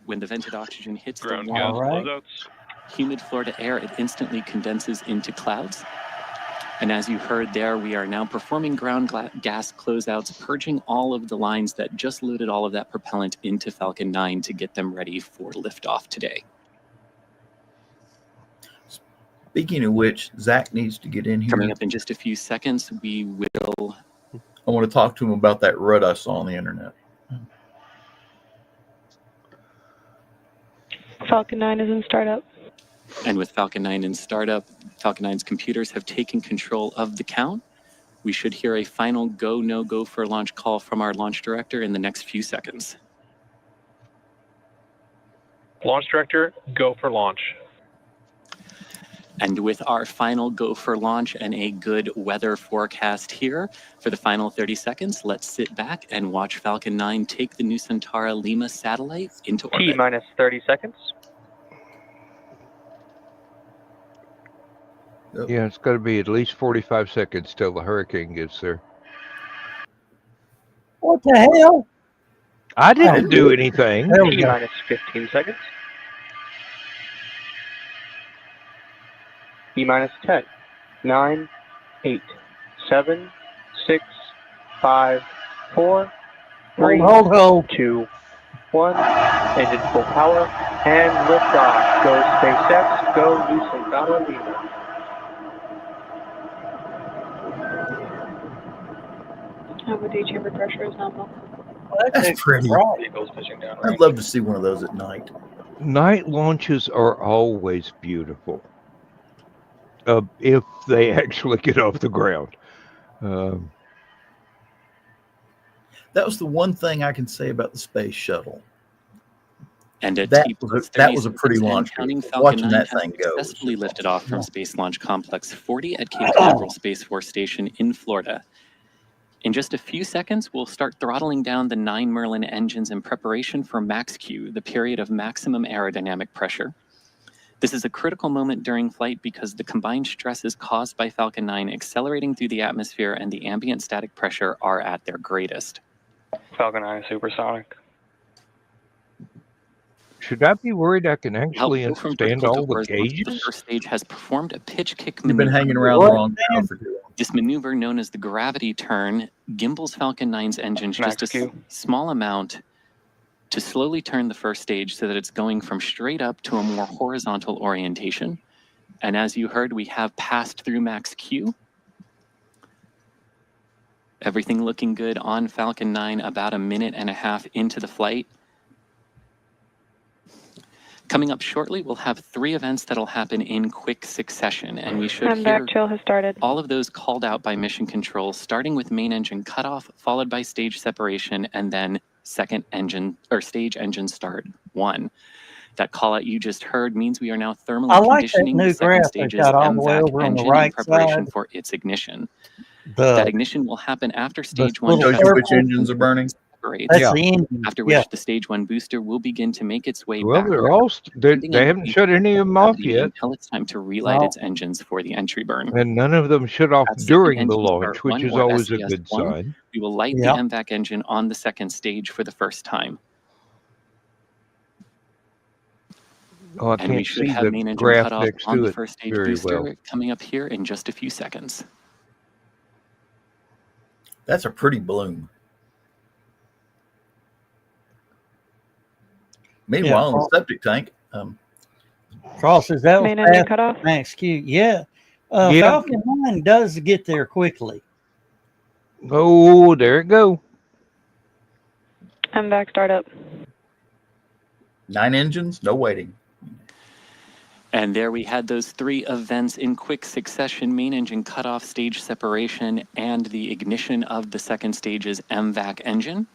[SPEAKER 6] When the vented oxygen hits the
[SPEAKER 7] Ground
[SPEAKER 6] wall,
[SPEAKER 2] right.
[SPEAKER 6] Humid Florida air, it instantly condenses into clouds. And as you heard there, we are now performing ground gas closeouts, purging all of the lines that just loaded all of that propellant into Falcon 9 to get them ready for liftoff today.
[SPEAKER 4] Speaking of which, Zach needs to get in here.
[SPEAKER 6] Coming up in just a few seconds, we will...
[SPEAKER 4] I want to talk to him about that rut I saw on the internet.
[SPEAKER 8] Falcon 9 is in startup.
[SPEAKER 6] And with Falcon 9 in startup, Falcon 9's computers have taken control of the count. We should hear a final go, no-go for launch call from our launch director in the next few seconds.
[SPEAKER 7] Launch director, go for launch.
[SPEAKER 6] And with our final go for launch and a good weather forecast here for the final 30 seconds, let's sit back and watch Falcon 9 take the New Centaur Lima satellite into orbit.
[SPEAKER 7] T-minus 30 seconds.
[SPEAKER 3] Yeah, it's got to be at least 45 seconds till the hurricane gets there.
[SPEAKER 2] What the hell?
[SPEAKER 3] I didn't do anything.
[SPEAKER 7] T-minus 15 seconds. E-minus 10, 9, 8, 7, 6, 5, 4, 3,
[SPEAKER 2] hold.
[SPEAKER 7] 2, 1. Engine full power and liftoff. Go SpaceX. Go New Centaur Lima.
[SPEAKER 8] How chamber pressure is nominal.
[SPEAKER 4] That's pretty. I'd love to see one of those at night.
[SPEAKER 3] Night launches are always beautiful. If they actually get off the ground.
[SPEAKER 4] That was the one thing I can say about the space shuttle.
[SPEAKER 6] And at
[SPEAKER 4] That
[SPEAKER 6] T
[SPEAKER 4] was a pretty launch.
[SPEAKER 6] counting, Falcon
[SPEAKER 4] Watching
[SPEAKER 6] 9
[SPEAKER 4] that
[SPEAKER 6] has
[SPEAKER 4] thing go was
[SPEAKER 6] successfully
[SPEAKER 4] just
[SPEAKER 6] lifted
[SPEAKER 4] awesome.
[SPEAKER 6] off from Space Launch Complex 40 at Cape Canaveral Space Force Station in Florida. In just a few seconds, we'll start throttling down the 9 Merlin engines in preparation for max Q, the period of maximum aerodynamic pressure. This is a critical moment during flight because the combined stresses caused by Falcon 9 accelerating through the atmosphere and the ambient static pressure are at their greatest.
[SPEAKER 7] Falcon 9 is supersonic.
[SPEAKER 3] Should I be worried I can
[SPEAKER 6] Help
[SPEAKER 3] actually
[SPEAKER 6] go from
[SPEAKER 3] understand
[SPEAKER 6] vertical to
[SPEAKER 3] all the
[SPEAKER 6] horizontal. The
[SPEAKER 3] gauges?
[SPEAKER 6] first stage has performed a pitch kick
[SPEAKER 4] You've
[SPEAKER 6] maneuver.
[SPEAKER 4] been hanging around the wrong crowd for too long.
[SPEAKER 6] This maneuver, known as the gravity turn, gimbals Falcon 9's engines
[SPEAKER 7] Max
[SPEAKER 6] just a
[SPEAKER 7] Q.
[SPEAKER 6] small amount to slowly turn the first stage so that it's going from straight up to a more horizontal orientation. And as you heard, we have passed through max Q. Everything looking good on Falcon 9 about a minute and a half into the flight. Coming up shortly, we'll have 3 events that'll happen in quick succession, and we should hear
[SPEAKER 8] chill has started.
[SPEAKER 6] all of those called out by mission control, starting with main engine cutoff, followed by stage separation, and then second engine or stage engine start 1. That call out you just heard means we are now thermally
[SPEAKER 2] I like that
[SPEAKER 6] conditioning
[SPEAKER 2] new
[SPEAKER 6] the second
[SPEAKER 2] graph they
[SPEAKER 6] stage's
[SPEAKER 2] got all the way
[SPEAKER 6] MVAC
[SPEAKER 2] over on the
[SPEAKER 6] engine in
[SPEAKER 2] right
[SPEAKER 6] preparation
[SPEAKER 2] side.
[SPEAKER 6] for its ignition. That
[SPEAKER 2] The
[SPEAKER 6] ignition will happen after stage 1
[SPEAKER 2] little
[SPEAKER 4] Shows you
[SPEAKER 2] circle.
[SPEAKER 4] which engines are burning.
[SPEAKER 6] separates,
[SPEAKER 2] that's
[SPEAKER 3] Yeah.
[SPEAKER 2] the engine.
[SPEAKER 6] after which
[SPEAKER 2] Yeah,
[SPEAKER 6] the stage 1 booster will begin to make its way
[SPEAKER 3] Well,
[SPEAKER 6] back
[SPEAKER 3] they're all they
[SPEAKER 6] ending in
[SPEAKER 3] haven't shut any of them off
[SPEAKER 6] gravity
[SPEAKER 3] yet,
[SPEAKER 6] until it's time to relight
[SPEAKER 2] No.
[SPEAKER 6] its engines for the entry burn.
[SPEAKER 3] and none of them shut off
[SPEAKER 6] At second
[SPEAKER 3] during the
[SPEAKER 6] engine
[SPEAKER 3] launch,
[SPEAKER 6] start
[SPEAKER 3] which
[SPEAKER 6] 1,
[SPEAKER 3] is
[SPEAKER 6] or
[SPEAKER 3] always a good
[SPEAKER 6] SES1,
[SPEAKER 3] sign.
[SPEAKER 6] we will light
[SPEAKER 2] Yeah.
[SPEAKER 6] the MVAC engine on the second stage for the first time.
[SPEAKER 3] Oh, I
[SPEAKER 6] And we
[SPEAKER 3] can't
[SPEAKER 6] should
[SPEAKER 3] see
[SPEAKER 6] have
[SPEAKER 3] the
[SPEAKER 6] main engine
[SPEAKER 3] graph
[SPEAKER 6] cut off
[SPEAKER 3] next
[SPEAKER 6] on
[SPEAKER 3] to
[SPEAKER 6] the
[SPEAKER 3] it
[SPEAKER 6] first stage
[SPEAKER 3] very
[SPEAKER 6] booster
[SPEAKER 3] well.
[SPEAKER 6] coming up here in just a few seconds.
[SPEAKER 4] That's a pretty balloon. Meanwhile, in the septic tank,
[SPEAKER 2] crosses that was
[SPEAKER 8] Main engine
[SPEAKER 2] fast.
[SPEAKER 8] cutoff.
[SPEAKER 2] Max Q. Yeah.
[SPEAKER 3] Yeah.
[SPEAKER 2] Falcon 9 does get there quickly.
[SPEAKER 3] Oh, there it go.
[SPEAKER 8] MVAC startup.
[SPEAKER 4] 9 engines, no waiting.
[SPEAKER 6] And there we had those 3 events in quick succession: main engine cutoff, stage separation, and the ignition of the second stage's MVAC engine.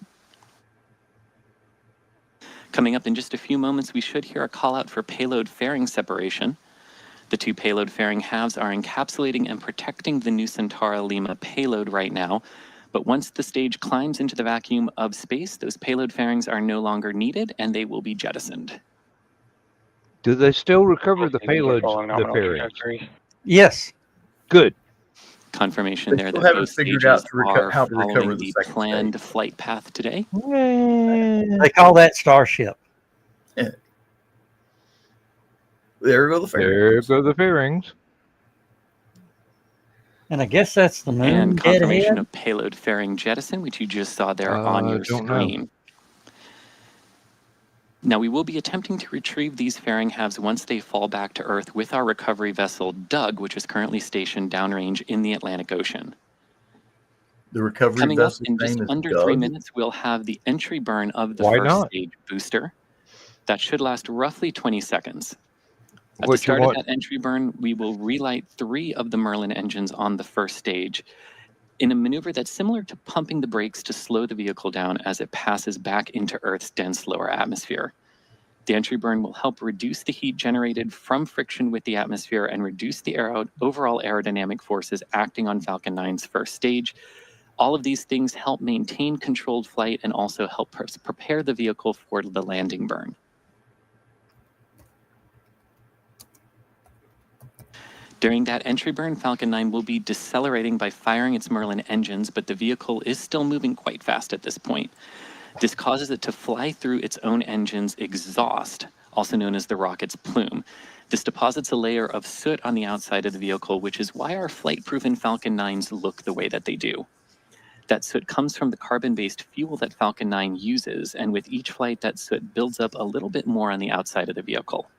[SPEAKER 6] Coming up in just a few moments, we should hear a call out for payload fairing separation. The 2 payload fairing halves are encapsulating and protecting the new Centaur Lima payload right now. But once the stage climbs into the vacuum of space, those payload fairings are no longer needed and they will be jettisoned.
[SPEAKER 3] Do they still recover the
[SPEAKER 7] Stages are following
[SPEAKER 3] payloads, the
[SPEAKER 7] nominal
[SPEAKER 3] fairings?
[SPEAKER 7] trajectories.
[SPEAKER 2] Yes.
[SPEAKER 3] Good.
[SPEAKER 6] Confirmation
[SPEAKER 4] They
[SPEAKER 6] there
[SPEAKER 4] still
[SPEAKER 6] that
[SPEAKER 4] haven't
[SPEAKER 6] both
[SPEAKER 4] figured
[SPEAKER 6] stages
[SPEAKER 4] out to how to recover
[SPEAKER 6] following
[SPEAKER 4] the
[SPEAKER 6] the
[SPEAKER 4] second
[SPEAKER 6] planned
[SPEAKER 4] stage.
[SPEAKER 6] flight path today.
[SPEAKER 2] They call that Starship.
[SPEAKER 4] There go the
[SPEAKER 3] There
[SPEAKER 4] fairings.
[SPEAKER 3] go the fairings.
[SPEAKER 2] And I guess that's the moon
[SPEAKER 6] And
[SPEAKER 2] dead
[SPEAKER 6] confirmation
[SPEAKER 2] ahead.
[SPEAKER 6] of payload fairing jettison, which you just saw there on your
[SPEAKER 3] Don't know.
[SPEAKER 6] screen. Now, we will be attempting to retrieve these fairing halves once they fall back to Earth with our recovery vessel, Doug, which is currently stationed downrange in the Atlantic Ocean.
[SPEAKER 4] The recovery
[SPEAKER 6] Coming up
[SPEAKER 4] vessel's
[SPEAKER 6] in just
[SPEAKER 4] name is
[SPEAKER 6] under
[SPEAKER 4] Doug.
[SPEAKER 6] 3 minutes, we'll have the entry burn of the
[SPEAKER 3] Why
[SPEAKER 6] first
[SPEAKER 3] not?
[SPEAKER 6] stage booster. That should last roughly 20 seconds. At the
[SPEAKER 3] What you
[SPEAKER 6] start of
[SPEAKER 3] want?
[SPEAKER 6] that entry burn, we will relight 3 of the Merlin engines on the first stage in a maneuver that's similar to pumping the brakes to slow the vehicle down as it passes back into Earth's dense lower atmosphere. The entry burn will help reduce the heat generated from friction with the atmosphere and reduce the overall aerodynamic forces acting on Falcon 9's first stage. All of these things help maintain controlled flight and also help prepare the vehicle for the landing burn. During that entry burn, Falcon 9 will be decelerating by firing its Merlin engines, but the vehicle is still moving quite fast at this point. This causes it to fly through its own engine's exhaust, also known as the rocket's plume. This deposits a layer of soot on the outside of the vehicle, which is why our flight-proven Falcon 9s look the way that they do. That soot comes from the carbon-based fuel that Falcon 9 uses, and with each flight, that soot builds up a little bit more on the outside of the vehicle.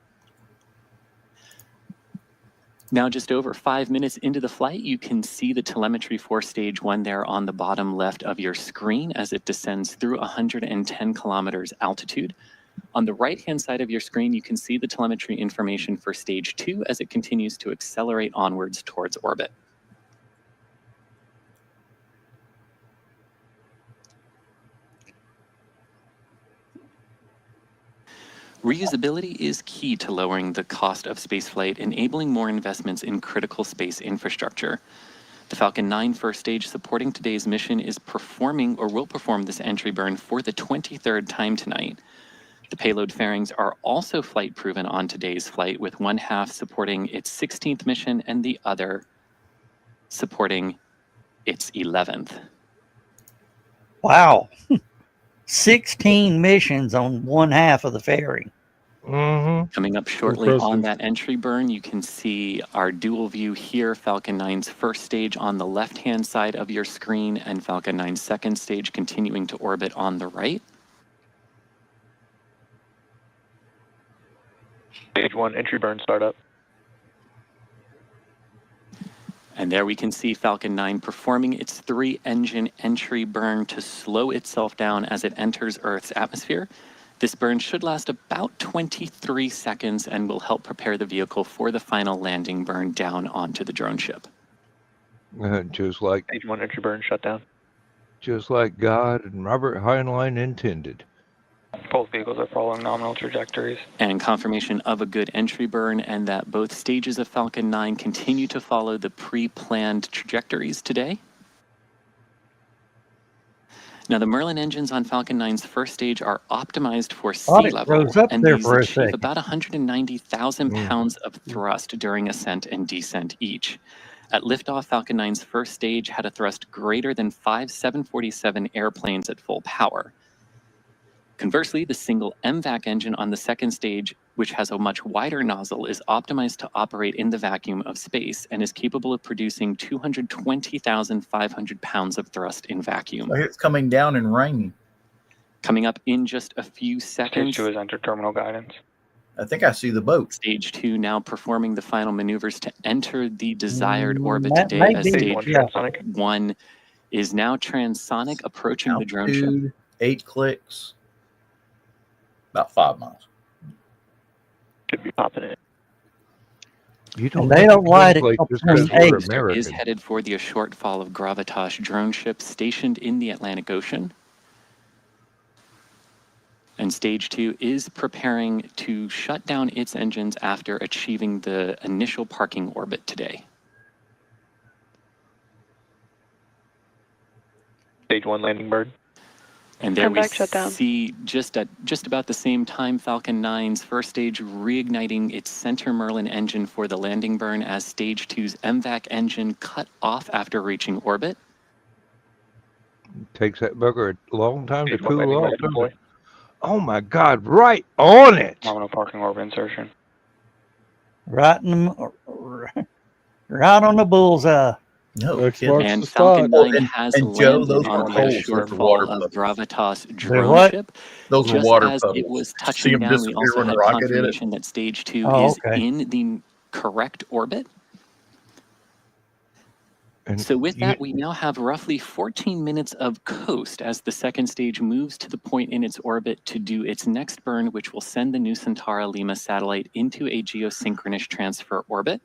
[SPEAKER 6] Now, just over 5 minutes into the flight, you can see the telemetry for stage 1 there on the bottom left of your screen as it descends through 110 kilometers altitude. On the right-hand side of your screen, you can see the telemetry information for stage 2 as it continues to accelerate onwards towards orbit. Reusability is key to lowering the cost of spaceflight, enabling more investments in critical space infrastructure. The Falcon 9 first stage supporting today's mission is performing or will perform this entry burn for the 23rd time tonight. The payload fairings are also flight proven on today's flight, with one half supporting its 16th mission and the other supporting its 11th.
[SPEAKER 2] Wow. 16 missions on one half of the fairing.
[SPEAKER 6] Coming up shortly
[SPEAKER 5] Impressive.
[SPEAKER 6] on that entry burn, you can see our dual view here, Falcon 9's first stage on the left-hand side of your screen and Falcon 9's second stage continuing to orbit on the right.
[SPEAKER 7] Stage 1 entry burn startup.
[SPEAKER 6] And there we can see Falcon 9 performing its 3-engine entry burn to slow itself down as it enters Earth's atmosphere. This burn should last about 23 seconds and will help prepare the vehicle for the final landing burn down onto the drone ship.
[SPEAKER 3] Just like
[SPEAKER 7] Stage 1 entry burn shutdown.
[SPEAKER 3] just like God and Robert Heinlein intended.
[SPEAKER 7] Both vehicles are following nominal trajectories.
[SPEAKER 6] And confirmation of a good entry burn, and that both stages of Falcon 9 continue to follow the pre-planned trajectories today. Now, the Merlin engines on Falcon 9's first stage are optimized for sea level, and these achieve about 190,000 pounds of thrust during ascent and descent each. At liftoff, Falcon 9's first stage had a thrust greater than 5 747 airplanes at full power. Conversely, the single MVAC engine on the second stage, which has a much wider nozzle, is optimized to operate in the vacuum of space and is capable of producing 220,500 pounds of thrust in vacuum.
[SPEAKER 4] It's coming down in rain.
[SPEAKER 6] Coming up in just a few seconds.
[SPEAKER 7] Stage 2 is under terminal guidance.
[SPEAKER 4] I think I see the boat.
[SPEAKER 6] Stage 2 now performing the final maneuvers to enter the desired orbit today, as
[SPEAKER 7] Stage
[SPEAKER 6] stage
[SPEAKER 7] 1
[SPEAKER 6] 1 is now transonic, approaching the drone ship.
[SPEAKER 4] Altitude, 8 clicks. About 5 miles.
[SPEAKER 7] Should be popping in.
[SPEAKER 3] You don't
[SPEAKER 2] They
[SPEAKER 3] have
[SPEAKER 2] don't
[SPEAKER 3] to
[SPEAKER 2] light it
[SPEAKER 3] translate
[SPEAKER 2] up
[SPEAKER 3] just
[SPEAKER 2] in
[SPEAKER 3] 'cause
[SPEAKER 2] the
[SPEAKER 3] we're
[SPEAKER 2] eggs.
[SPEAKER 3] American.
[SPEAKER 6] Is headed for the shortfall of Gravitas drone ship stationed in the Atlantic Ocean. And stage 2 is preparing to shut down its engines after achieving the initial parking orbit today.
[SPEAKER 7] Stage 1 landing bird.
[SPEAKER 6] And there we
[SPEAKER 8] MVAC shutdown.
[SPEAKER 6] see just about the same time Falcon 9's first stage reigniting its center Merlin engine for the landing burn, as stage 2's MVAC engine cut off after reaching orbit.
[SPEAKER 3] Takes that bugger a long time to
[SPEAKER 7] Stage 1
[SPEAKER 3] cool
[SPEAKER 7] landing
[SPEAKER 3] off.
[SPEAKER 7] bird
[SPEAKER 3] doesn't
[SPEAKER 7] deploy.
[SPEAKER 3] it? Oh my God! Right on it.
[SPEAKER 7] Nominal parking orbit insertion.
[SPEAKER 2] Right on the bullseye.
[SPEAKER 4] No
[SPEAKER 5] X
[SPEAKER 4] kidding.
[SPEAKER 5] marks
[SPEAKER 6] And
[SPEAKER 5] the
[SPEAKER 6] Falcon
[SPEAKER 5] spot.
[SPEAKER 6] 9 has
[SPEAKER 4] and Joe,
[SPEAKER 6] landed
[SPEAKER 4] those
[SPEAKER 6] on
[SPEAKER 4] were
[SPEAKER 6] the
[SPEAKER 4] holes, those were
[SPEAKER 6] shortfall
[SPEAKER 4] water
[SPEAKER 6] of
[SPEAKER 4] puddles.
[SPEAKER 6] Gravitas
[SPEAKER 2] They're
[SPEAKER 6] drone
[SPEAKER 2] what?
[SPEAKER 6] ship.
[SPEAKER 4] Those were
[SPEAKER 6] Just
[SPEAKER 4] water
[SPEAKER 6] as
[SPEAKER 4] puddles.
[SPEAKER 6] it was
[SPEAKER 4] See
[SPEAKER 6] touching
[SPEAKER 4] them
[SPEAKER 6] down, we
[SPEAKER 4] disappear
[SPEAKER 6] also
[SPEAKER 4] when the
[SPEAKER 6] had
[SPEAKER 4] rocket hit it?
[SPEAKER 6] confirmation that stage 2
[SPEAKER 2] Oh,
[SPEAKER 6] is
[SPEAKER 2] okay.
[SPEAKER 6] in the correct orbit.
[SPEAKER 3] And
[SPEAKER 6] So with
[SPEAKER 3] you-
[SPEAKER 6] that, we now have roughly 14 minutes of coast as the second stage moves to the point in its orbit to do its next burn, which will send the new Centaur Lima satellite into a geosynchronous transfer orbit.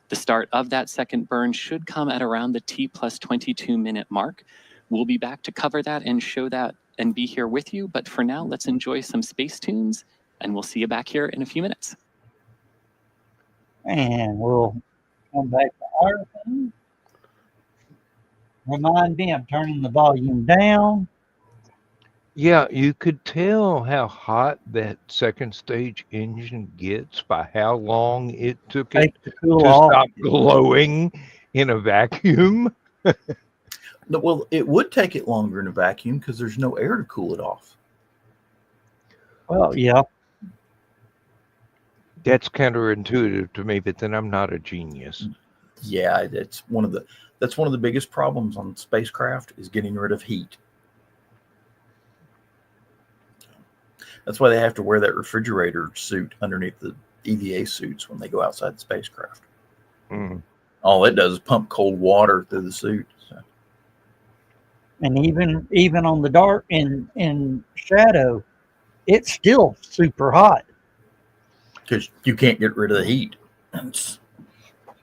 [SPEAKER 6] The start of that second burn should come at around the T+22 minute mark. We'll be back to cover that and show that and be here with you. But for now, let's enjoy some space tunes, and we'll see you back here in a few minutes.
[SPEAKER 2] And we'll come back to our thing. Remind me, I'm turning the volume down.
[SPEAKER 3] Yeah, you could tell how hot that second stage engine gets by how long it took it
[SPEAKER 2] Take the cool
[SPEAKER 3] to
[SPEAKER 2] off.
[SPEAKER 3] stop glowing in a vacuum.
[SPEAKER 4] No, well, it would take it longer in a vacuum because there's no air to cool it off.
[SPEAKER 2] Well, yeah.
[SPEAKER 3] That's counterintuitive to me, but then I'm not a genius.
[SPEAKER 4] Yeah, that's one of the biggest problems on spacecraft is getting rid of heat. That's why they have to wear that refrigerator suit underneath the EVA suits when they go outside the spacecraft.
[SPEAKER 3] Mm.
[SPEAKER 4] All it does is pump cold water through the suit. So.
[SPEAKER 2] And even on the dark in shadow, it's still super hot.
[SPEAKER 4] Because you can't get rid of the heat. It's,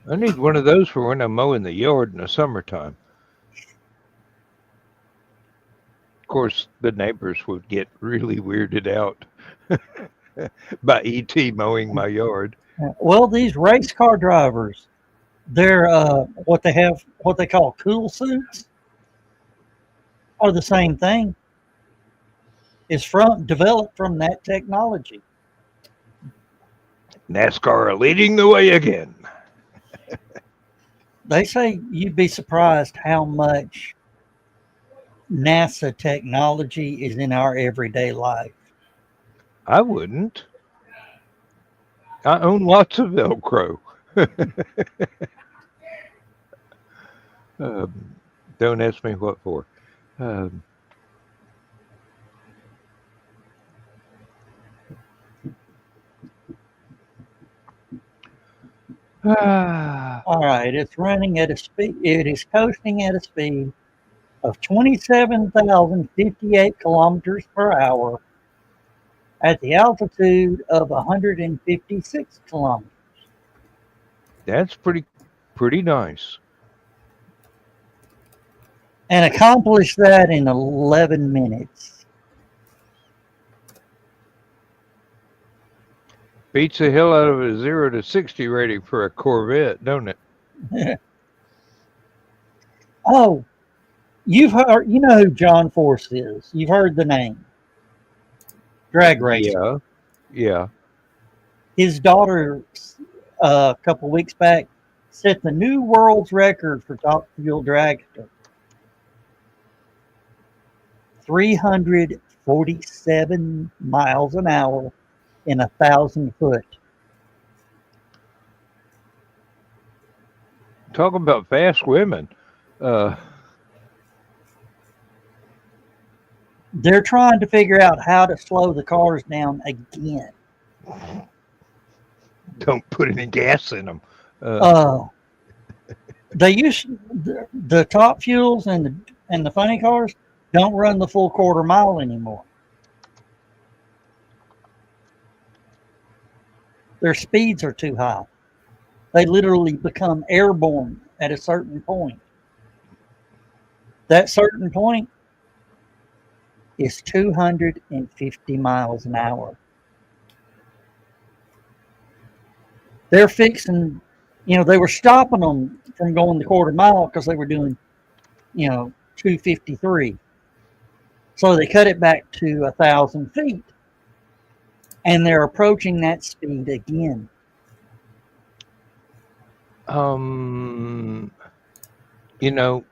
[SPEAKER 3] I need one of those for when I'm mowing the yard in the summertime. Of course, the neighbors would get really weirded out. by E.T. mowing my yard.
[SPEAKER 2] Well, these race car drivers, they're what they call cool suits, are the same thing. It's developed from that technology.
[SPEAKER 3] NASCAR are leading the way again.
[SPEAKER 2] They say you'd be surprised how much NASA technology is in our everyday life.
[SPEAKER 3] I wouldn't. I own lots of Velcro. Don't ask me what for.
[SPEAKER 2] All right, it's running at a speed. It is coasting at a speed of 27,058 kilometers per hour at the altitude of 156 kilometers.
[SPEAKER 3] That's pretty nice.
[SPEAKER 2] And accomplished that in 11 minutes.
[SPEAKER 3] Beats the hell out of a 0 to 60 rating for a Corvette, don't it?
[SPEAKER 2] Oh, you've heard, you know who John Force is. You've heard the name. Drag racer.
[SPEAKER 3] Yeah.
[SPEAKER 2] His daughter, a couple weeks back, set the new world's record for top fuel dragster. 347 miles an hour in 1,000 foot.
[SPEAKER 3] Talk about fast women.
[SPEAKER 2] They're trying to figure out how to slow the cars down again.
[SPEAKER 3] Don't put any gas in them.
[SPEAKER 2] They use the top fuels and the funny cars don't run the full quarter mile anymore. Their speeds are too high. They literally become airborne at a certain point. That certain point is 250 miles an hour. They're fixing, they were stopping them from going the quarter mile because they were doing, 253. So they cut it back to 1,000 feet. And they're approaching that speed again.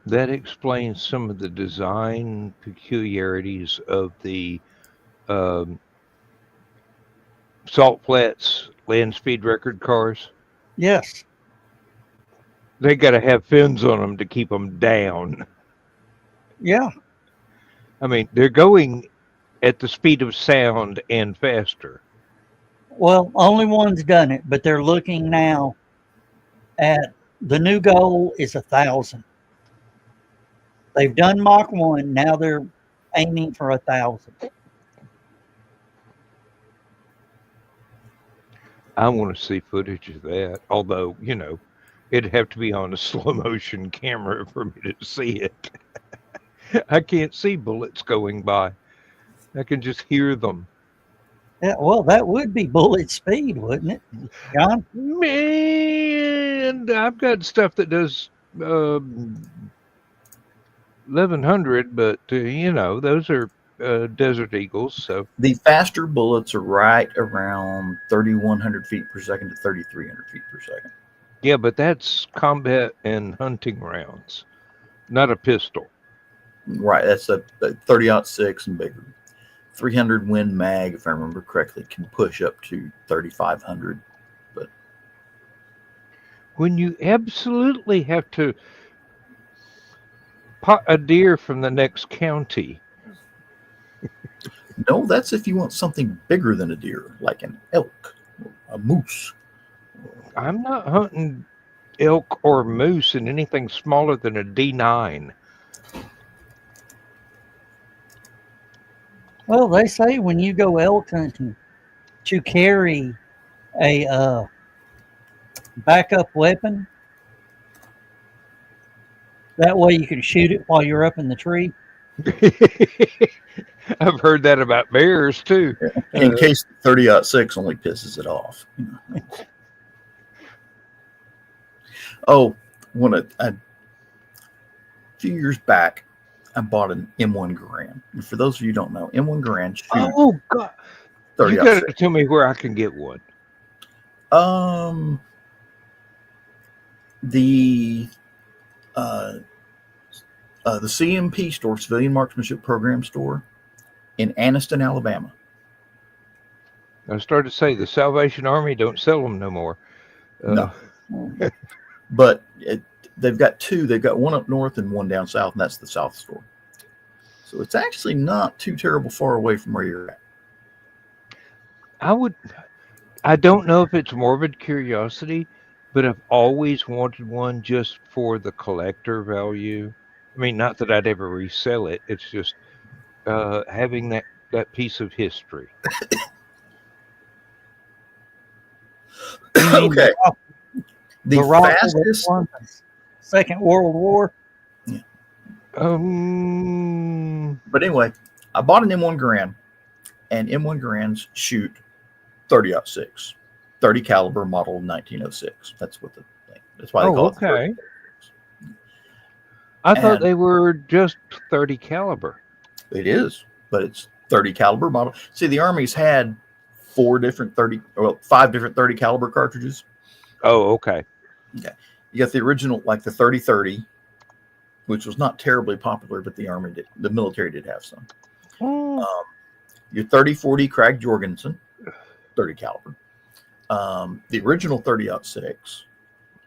[SPEAKER 3] That explains some of the design peculiarities of the Salt Flats land speed record cars.
[SPEAKER 2] Yes.
[SPEAKER 3] They got to have fins on them to keep them down.
[SPEAKER 2] Yeah.
[SPEAKER 3] I mean, they're going at the speed of sound and faster.
[SPEAKER 2] Well, only one's done it, but they're looking now at the new goal is 1,000. They've done Mach 1. Now they're aiming for 1,000.
[SPEAKER 3] I want to see footage of that. Although, it'd have to be on a slow motion camera for me to see it. I can't see bullets going by. I can just hear them.
[SPEAKER 2] Yeah, well, that would be bullet speed, wouldn't it, John?
[SPEAKER 3] Man, I've got stuff that does 1,100, but those are Desert Eagles. So
[SPEAKER 4] the faster bullets are right around 3,100 feet per second to 3,300 feet per second.
[SPEAKER 3] Yeah, but that's combat and hunting rounds, not a pistol.
[SPEAKER 4] Right, that's a 30-06 and bigger. 300 Win Mag, if I remember correctly, can push up to 3,500. But
[SPEAKER 3] when you absolutely have to pot a deer from the next county.
[SPEAKER 4] No, that's if you want something bigger than a deer, like an elk, or a moose.
[SPEAKER 3] I'm not hunting elk or moose in anything smaller than a D9.
[SPEAKER 2] Well, they say when you go elk hunting to carry a backup weapon. That way you can shoot it while you're up in the tree.
[SPEAKER 3] I've heard that about bears too.
[SPEAKER 4] In case the 30-06 only pisses it off. Oh, a few years back, I bought an M1 Garand. And for those of you who don't know, M1 Garand shoot
[SPEAKER 3] Oh God!
[SPEAKER 4] 30
[SPEAKER 3] You got to tell me where I can get one.
[SPEAKER 4] The CMP store, Civilian Marksmanship Program store, in Anniston, Alabama.
[SPEAKER 3] I started to say the Salvation Army don't sell them no more.
[SPEAKER 4] No. But they've got two. They've got one up north and one down south, and that's the south store. So it's actually not too terrible far away from where you're at.
[SPEAKER 3] I don't know if it's morbid curiosity, but I've always wanted one just for the collector value. I mean, not that I'd ever resell it. It's just having that piece of history.
[SPEAKER 4] Okay. The
[SPEAKER 2] rifle
[SPEAKER 4] fastest.
[SPEAKER 2] that won the Second World War.
[SPEAKER 4] Yeah.
[SPEAKER 3] But
[SPEAKER 4] anyway, I bought an M1 Garand, and M1 Garands shoot 30-06, 30 caliber model 1906. That's what the thing. That's why they call it.
[SPEAKER 3] Okay. I thought they were just 30 caliber.
[SPEAKER 4] It is, but it's 30 caliber model. See, the Army's had 5 different 30 caliber cartridges.
[SPEAKER 3] Oh, okay.
[SPEAKER 4] Okay. You got the original, like the 30-30, which was not terribly popular, but the military did have some. Your 30-40 Krag Jorgensen, 30 caliber. The original 30-06,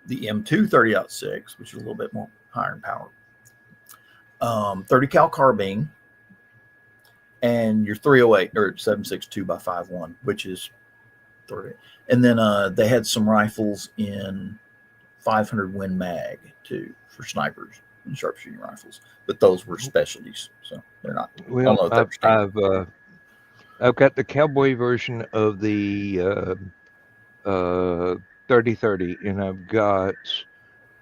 [SPEAKER 4] the M2 30-06, which is a little bit more higher in power. 30 cal carbine, and your 308 or 7.62 by 5.1, which is 30. And then they had some rifles in 500 Win Mag too for snipers and sharpshooting rifles, but those were specialties, so they're not.
[SPEAKER 3] Well, I've got the cowboy version of the 30-30, and I've got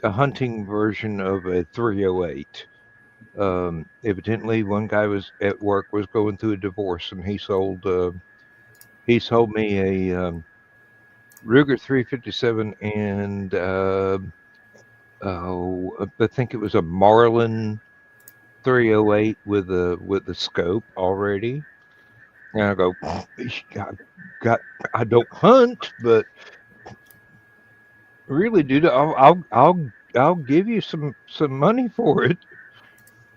[SPEAKER 3] a hunting version of a 308. Evidently, one guy was at work, was going through a divorce, and he sold me a Ruger 357 and I think it was a Marlin 308 with a scope already. And I go, I don't hunt, but really, dude, I'll give you some money for it.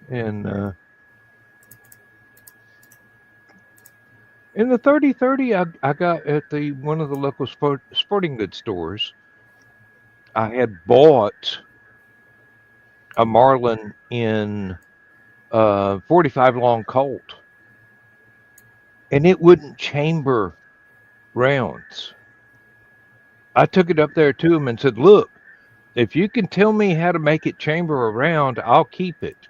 [SPEAKER 3] And in the 30-30, I got at one of the local sporting goods stores. I had bought a Marlin in 45 long Colt, and it wouldn't chamber rounds. I took it up there to him and said, "Look, if you can tell me how to make it chamber a round, I'll keep it."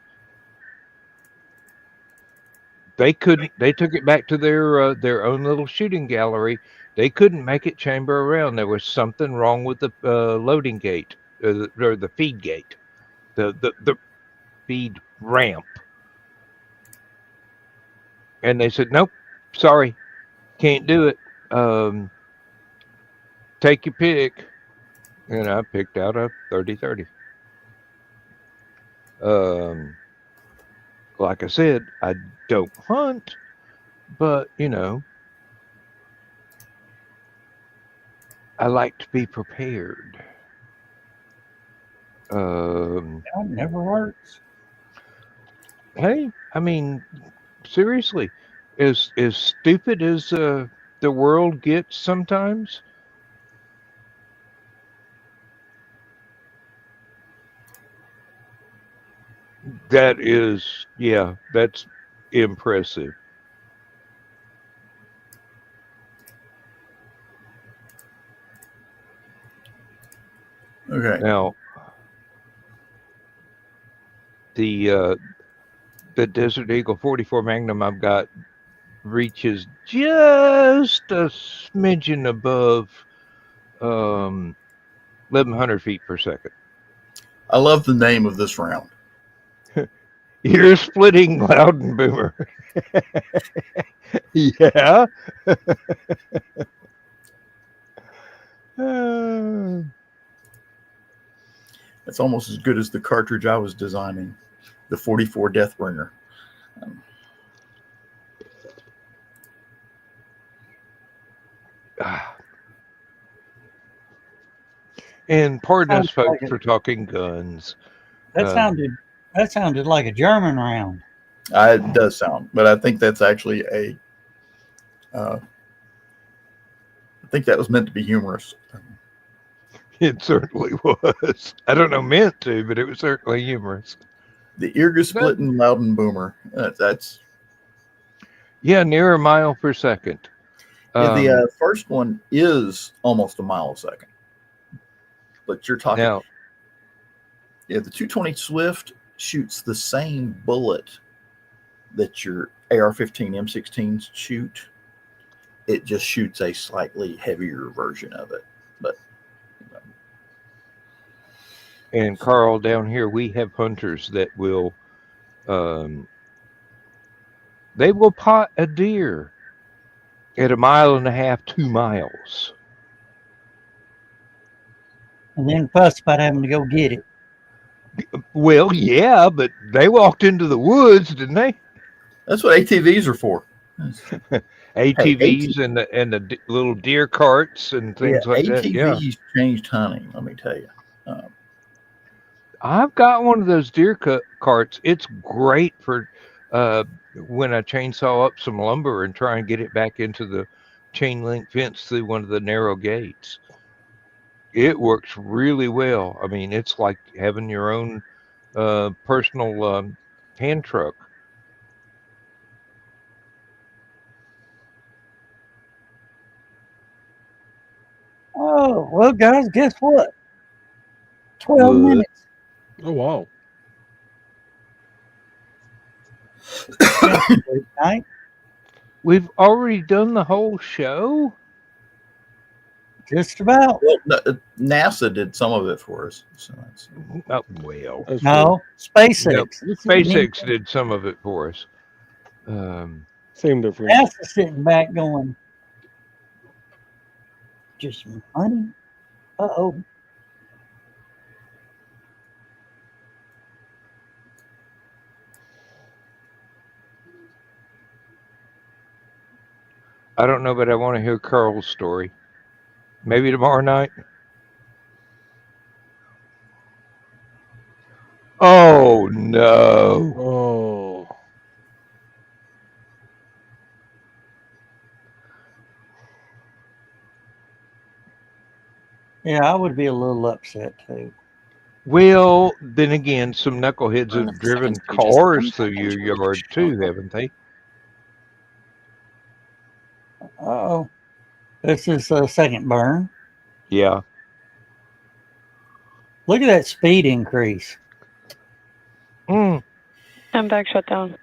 [SPEAKER 3] They couldn't. They took it back to their own little shooting gallery. They couldn't make it chamber around. There was something wrong with the loading gate or the feed gate, the feed ramp. And they said, "Nope, sorry, can't do it. Take your pick." And I picked out a 30-30. Like I said, I don't hunt, but I like to be prepared.
[SPEAKER 2] That never hurts.
[SPEAKER 3] Hey, I mean, seriously, as stupid as the world gets sometimes, that's impressive.
[SPEAKER 4] Okay.
[SPEAKER 3] Now, the Desert Eagle 44 Magnum I've got reaches just a smidgen above 1,100 feet per second.
[SPEAKER 4] I love the name of this round.
[SPEAKER 3] Ear splitting Loudenboomer. Yeah. Uh,
[SPEAKER 4] It's almost as good as the cartridge I was designing, the 44 Deathbringer.
[SPEAKER 3] and pardon us,
[SPEAKER 2] Sounds like
[SPEAKER 3] folks,
[SPEAKER 2] it.
[SPEAKER 3] for talking guns.
[SPEAKER 2] That sounded like a German round.
[SPEAKER 4] It does sound, but I think that's actually I think that was meant to be humorous.
[SPEAKER 3] It certainly was. I don't know meant to, but it was certainly humorous.
[SPEAKER 4] The ear splitting Loudenboomer. That's
[SPEAKER 3] Yeah, near a mile per second.
[SPEAKER 4] the first one is almost a mile a second, but you're talking.
[SPEAKER 3] Now,
[SPEAKER 4] Yeah, the 220 Swift shoots the same bullet that your AR-15 M16s shoot. It just shoots a slightly heavier version of it. But
[SPEAKER 3] and Carl, down here we have hunters that will, they will pot a deer at 1.5 miles, 2 miles.
[SPEAKER 2] And then fuss about having to go get it.
[SPEAKER 3] Well, yeah, but they walked into the woods, didn't they?
[SPEAKER 4] that's what ATVs are for.
[SPEAKER 3] ATVs and the little deer carts and things like that. Yeah,
[SPEAKER 4] ATVs changed hunting. Let me tell you.
[SPEAKER 3] I've got one of those deer carts. It's great for when I chainsaw up some lumber and try and get it back into the chain link fence through one of the narrow gates. It works really well. I mean, it's like having your own personal hand truck.
[SPEAKER 2] Oh, well, guys, guess what? 12
[SPEAKER 3] What?
[SPEAKER 2] minutes.
[SPEAKER 5] Oh wow.
[SPEAKER 2] Right?
[SPEAKER 3] We've already done the whole show?
[SPEAKER 2] Just about.
[SPEAKER 4] Well, NASA did some of it for us. So that's,
[SPEAKER 3] Oh, well,
[SPEAKER 5] That's
[SPEAKER 2] No, SpaceX.
[SPEAKER 3] no,
[SPEAKER 2] This is
[SPEAKER 3] SpaceX did some of it for us.
[SPEAKER 5] true. Same difference.
[SPEAKER 2] NASA sitting back going, just some money. Uh-oh.
[SPEAKER 3] I don't know, but I want to hear Carl's story. Maybe tomorrow night. Oh no!
[SPEAKER 5] Oh.
[SPEAKER 2] Yeah, I would be a little upset too.
[SPEAKER 3] Well, then again, some knuckleheads
[SPEAKER 6] Burn
[SPEAKER 3] have
[SPEAKER 6] of
[SPEAKER 3] driven
[SPEAKER 6] second stages
[SPEAKER 3] cars
[SPEAKER 6] impact
[SPEAKER 3] through your
[SPEAKER 6] engine
[SPEAKER 3] yard too, haven't they?
[SPEAKER 2] Uh-oh. This is a second burn.
[SPEAKER 3] Yeah.
[SPEAKER 2] Look at that speed increase.
[SPEAKER 3] Mm.
[SPEAKER 8] MVAC shut down.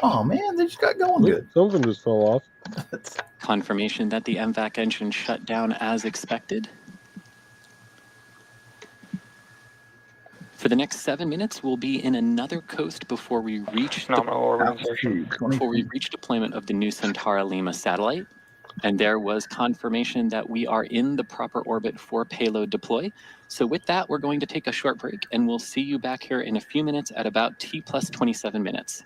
[SPEAKER 4] oh man, they just got going good.
[SPEAKER 5] Something just fell off.
[SPEAKER 6] Confirmation that the MVAC engine shut down as expected. For the next 7 minutes, we'll be in another coast before we reach
[SPEAKER 7] Nominal orbit insertion.
[SPEAKER 6] deployment of the new Centaur Lima satellite. And there was confirmation that we are in the proper orbit for payload deploy. So with that, we're going to take a short break, and we'll see you back here in a few minutes at about T plus 27 minutes.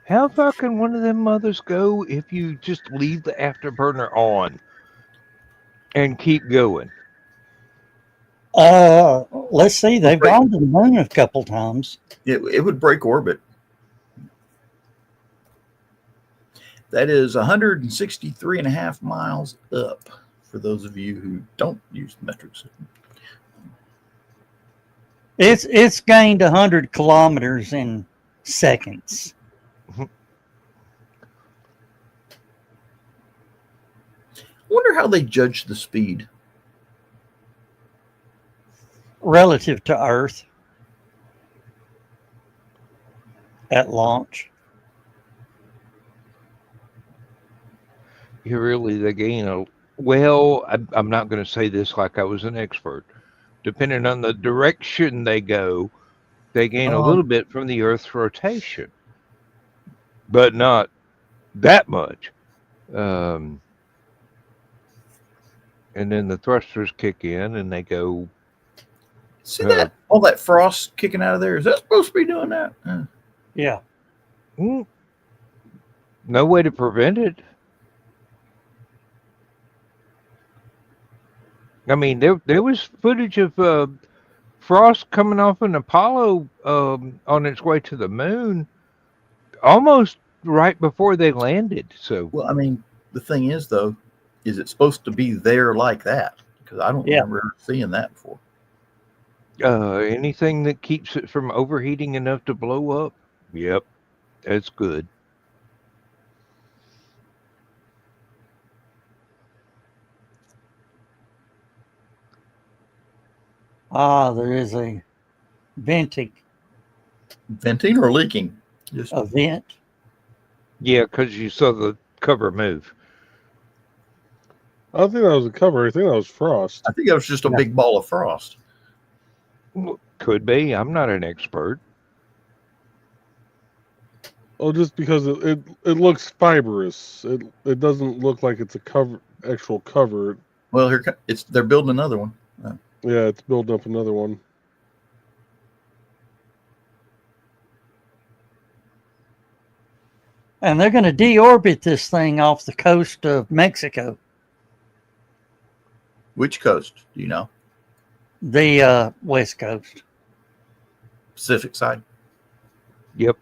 [SPEAKER 3] How far can one of them mothers go if you just leave the afterburner on and keep going?
[SPEAKER 2] Let's see. They've gone to the moon a couple times.
[SPEAKER 4] It would break orbit. That is 163.5 miles up for those of you who don't use the metric system.
[SPEAKER 2] It's gained 100 kilometers in seconds.
[SPEAKER 4] I wonder how they judge the speed.
[SPEAKER 2] Relative to Earth at launch.
[SPEAKER 3] You really, they gain a. Well, I'm not going to say this like I was an expert. Depending on the direction they go, They gain a little bit from the Earth's rotation, but not that much. And then the thrusters kick in, and they go.
[SPEAKER 4] See that? All that frost kicking out of there. Is that supposed to be doing that?
[SPEAKER 2] Yeah.
[SPEAKER 3] No way to prevent it. I mean, there was footage of frost coming off an Apollo on its way to the moon, almost right before they landed. So,
[SPEAKER 4] Well, I mean, the thing is, though, is it supposed to be there like that? Because I don't remember ever seeing that before.
[SPEAKER 3] anything that keeps it from overheating enough to blow up, yep, that's good.
[SPEAKER 2] There is a venting
[SPEAKER 4] Venting or leaking? Just
[SPEAKER 2] a vent.
[SPEAKER 3] Yeah, because you saw the cover move.
[SPEAKER 5] I don't think that was a cover. I think that was frost.
[SPEAKER 4] I think that was just a big ball of frost.
[SPEAKER 3] Could be. I'm not an expert.
[SPEAKER 5] Oh, just because it looks fibrous. It doesn't look like it's a actual cover.
[SPEAKER 4] Well, they're building another one.
[SPEAKER 5] Yeah, it's building up another one.
[SPEAKER 2] And they're going to deorbit this thing off the coast of Mexico.
[SPEAKER 4] Which coast? Do you know?
[SPEAKER 2] The west coast.
[SPEAKER 4] Pacific side.
[SPEAKER 3] Yep.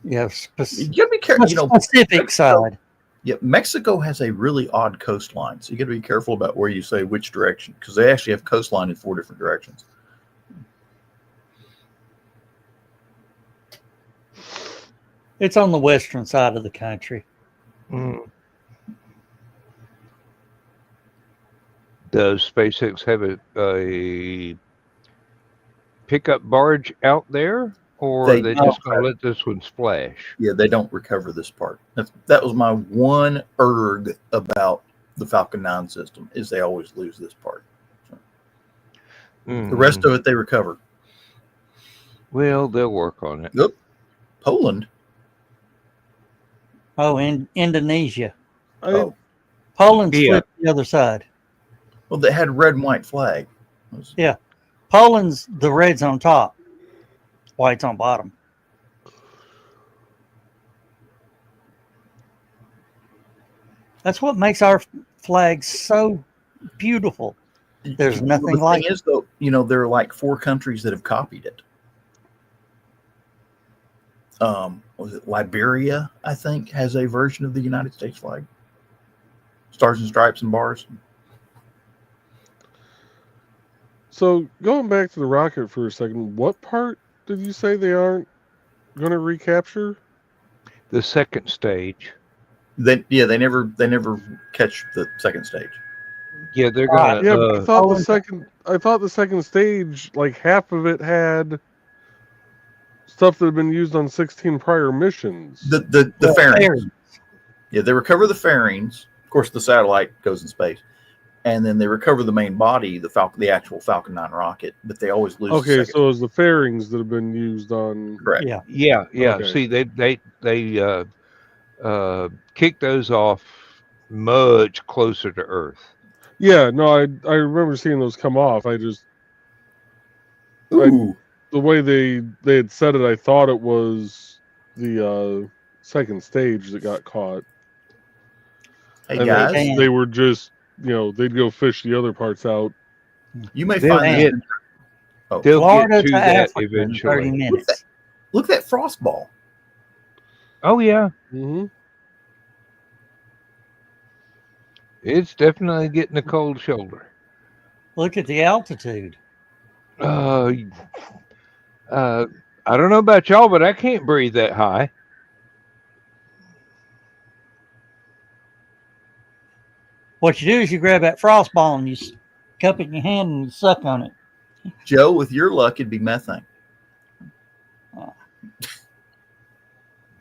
[SPEAKER 2] Yeah,
[SPEAKER 4] You gotta be careful. You know,
[SPEAKER 2] Pacific side.
[SPEAKER 4] Yeah, Mexico has a really odd coastline, so you got to be careful about where you say which direction, because they actually have coastline in 4 different directions.
[SPEAKER 2] It's on the western side of the country.
[SPEAKER 3] Does SpaceX have a pickup barge out there, or are they just going to let this one splash?
[SPEAKER 4] Yeah, they don't recover this part. That was my one erg about the Falcon 9 system, is they always lose this part. So, the rest of it they recover.
[SPEAKER 3] Well, they'll work on it.
[SPEAKER 4] Yep. Poland.
[SPEAKER 2] Oh, in Indonesia.
[SPEAKER 4] Oh,
[SPEAKER 2] Poland flipped the other side.
[SPEAKER 4] well, they had red and white flag.
[SPEAKER 2] Yeah. Poland's the red's on top, white's on bottom. That's what makes our flag so beautiful. There's nothing like it.
[SPEAKER 4] The thing is, though, you know, there are like 4 countries that have copied it. Was it Liberia, I think, has a version of the United States flag. Stars and stripes and bars.
[SPEAKER 5] So going back to the rocket for a second, what part did you say they aren't going to recapture?
[SPEAKER 3] The second stage.
[SPEAKER 4] They never catch the second stage.
[SPEAKER 3] Yeah, they're going to.
[SPEAKER 5] Yeah, but I thought the second stage, like half of it had stuff that had been used on 16 prior missions.
[SPEAKER 4] The fairings. Yeah, they recover the fairings. Of course, the satellite goes in space, and then they recover the main body, the actual Falcon 9 rocket. But they always lose.
[SPEAKER 5] Okay, so it was the fairings that have been used on.
[SPEAKER 4] Correct.
[SPEAKER 3] Yeah.
[SPEAKER 5] Okay.
[SPEAKER 3] See, they kicked those off much closer to Earth.
[SPEAKER 5] Yeah, no, I remember seeing those come off. The way they had said it, I thought it was the second stage that got caught.
[SPEAKER 4] Hey,
[SPEAKER 5] and
[SPEAKER 4] guys.
[SPEAKER 5] they were just, they'd go fish the other parts out.
[SPEAKER 4] You may find that.
[SPEAKER 3] They'll
[SPEAKER 2] Florida
[SPEAKER 3] get to
[SPEAKER 2] to
[SPEAKER 3] that
[SPEAKER 2] Africa
[SPEAKER 3] eventually.
[SPEAKER 2] in 30 minutes.
[SPEAKER 4] Look at that frost ball.
[SPEAKER 3] Oh, yeah.
[SPEAKER 5] Mm-hmm.
[SPEAKER 3] It's definitely getting a cold shoulder.
[SPEAKER 2] Look at the altitude.
[SPEAKER 3] I don't know about y'all, but I can't breathe that high.
[SPEAKER 2] What you do is you grab that frost ball and you cup it in your hand and you suck on it.
[SPEAKER 4] Joe, with your luck, it'd be methane.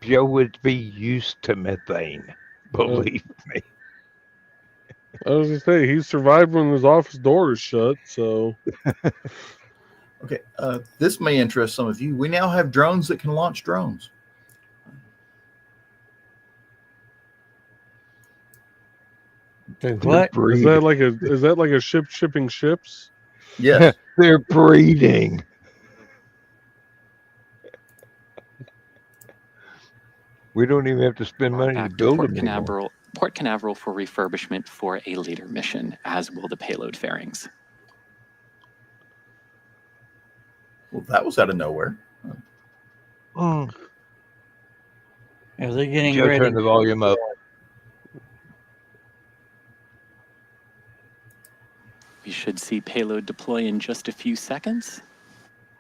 [SPEAKER 3] Joe would be used to methane, believe me.
[SPEAKER 5] I was going to say, he survived when his office door is shut, so...
[SPEAKER 4] Okay, this may interest some of you. We now have drones that can launch drones.
[SPEAKER 2] Do what?
[SPEAKER 5] Is that like a ship shipping ships?
[SPEAKER 4] Yes.
[SPEAKER 3] They're breeding. We don't even have to spend money to
[SPEAKER 6] Back to
[SPEAKER 3] build
[SPEAKER 6] Port
[SPEAKER 3] them anymore.
[SPEAKER 6] Canaveral for refurbishment for a later mission, as will the payload fairings.
[SPEAKER 4] Well, that was out of nowhere.
[SPEAKER 3] Mm.
[SPEAKER 2] Are they getting
[SPEAKER 3] Joe,
[SPEAKER 2] ready?
[SPEAKER 3] turn the volume up.
[SPEAKER 6] We should see payload deploy in just a few seconds.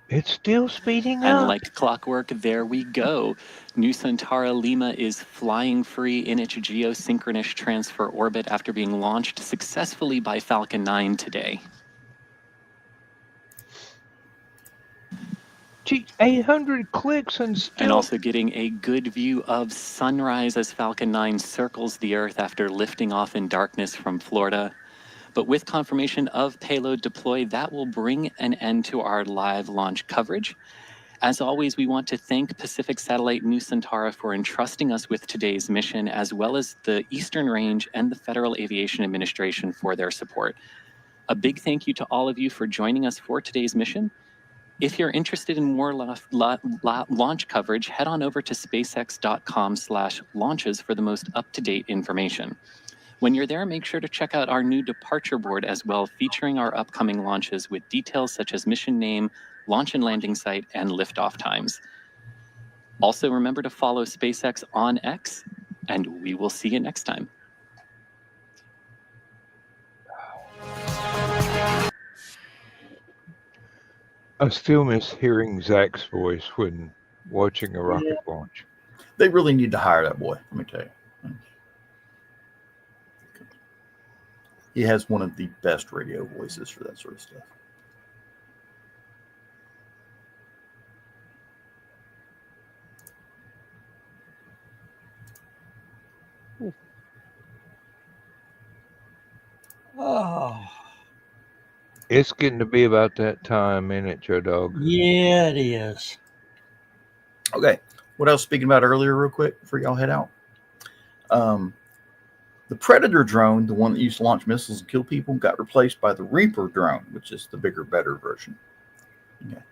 [SPEAKER 3] It's still speeding
[SPEAKER 6] And
[SPEAKER 3] up.
[SPEAKER 6] like clockwork, there we go. New Centauri Lima is flying free in its geosynchronous transfer orbit after being launched successfully by Falcon 9 today.
[SPEAKER 3] Gee, 800 clicks and still.
[SPEAKER 6] And also getting a good view of sunrise as Falcon 9 circles the Earth after lifting off in darkness from Florida. But with confirmation of payload deploy, that will bring an end to our live launch coverage. As always, we want to thank Pacific Satellite New Centauri for entrusting us with today's mission, as well as the Eastern Range and the Federal Aviation Administration for their support. A big thank you to all of you for joining us for today's mission. If you're interested in more launch coverage, head on over to spacex.com/launches for the most up-to-date information. When you're there, make sure to check out our new departure board as well, featuring our upcoming launches with details such as mission name, launch and landing site, and liftoff times. Also, remember to follow SpaceX on X, and we will see you next time.
[SPEAKER 3] I still miss hearing Zach's voice when watching a rocket launch.
[SPEAKER 4] They really need to hire that boy, let me tell you. He has one of the best radio voices for that sort of stuff.
[SPEAKER 2] Oh,
[SPEAKER 3] It's getting to be about that time, ain't it, Joe Dog?
[SPEAKER 2] yeah, it is.
[SPEAKER 4] Okay, what I was speaking about earlier real quick before y'all head out. The Predator drone, the one that used to launch missiles and kill people, got replaced by the Reaper drone, which is the bigger, better version. Okay.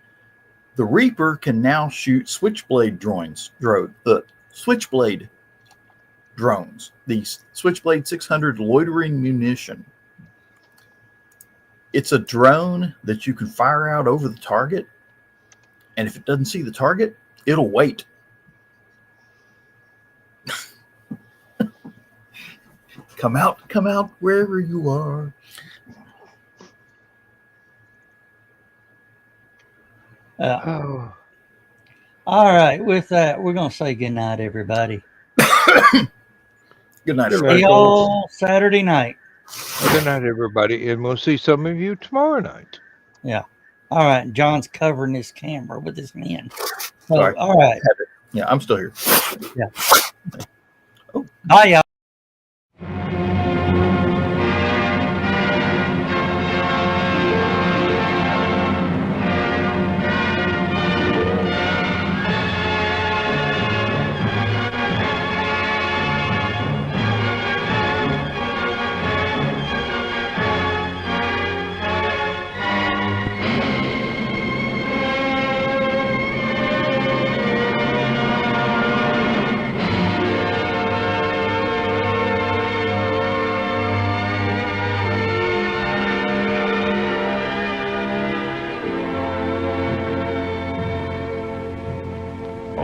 [SPEAKER 4] The Reaper can now shoot Switchblade drones, the Switchblade drones, the Switchblade 600 loitering munition. It's a drone that you can fire out over the target, and if it doesn't see the target, it'll wait. Come out wherever you are.
[SPEAKER 3] Oh.
[SPEAKER 2] All right. With that, we're going to say good night, everybody.
[SPEAKER 4] Good night,
[SPEAKER 5] Good
[SPEAKER 4] everybody.
[SPEAKER 2] See y'all Saturday night.
[SPEAKER 3] Good night, everybody, and we'll see some of you tomorrow night.
[SPEAKER 2] Yeah. All right. John's covering his camera with his hand. So,
[SPEAKER 4] Sorry.
[SPEAKER 2] all right.
[SPEAKER 4] Yeah, I'm still here.
[SPEAKER 2] Yeah. Bye, y'all.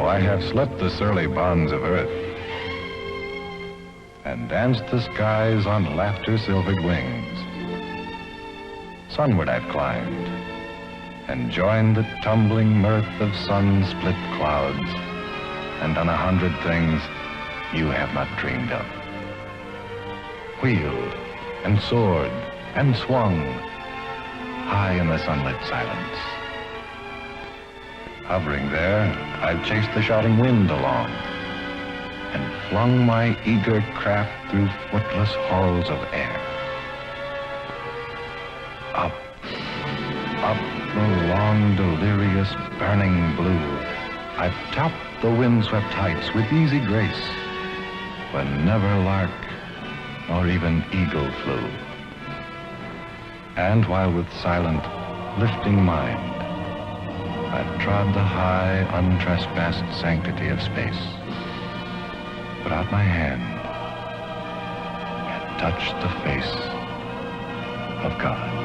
[SPEAKER 9] I have slept the surly bonds of earth and danced the skies on laughter-silvered wings. Sunward I've climbed and joined the tumbling mirth of sun-split clouds and done 100 things you have not dreamed of. Wheeled and soared and swung high in the sunlit silence. Hovering there, I've chased the shouting wind along and flung my eager craft through footless halls of air. Up, up the eternal, long, delirious, burning blue, I've topped the windswept heights with easy grace, when never lark nor even eagle flew. And while with silent, lifting mind, I've trod the high, untrespassed sanctity of space, put out my hand and touched the face of God.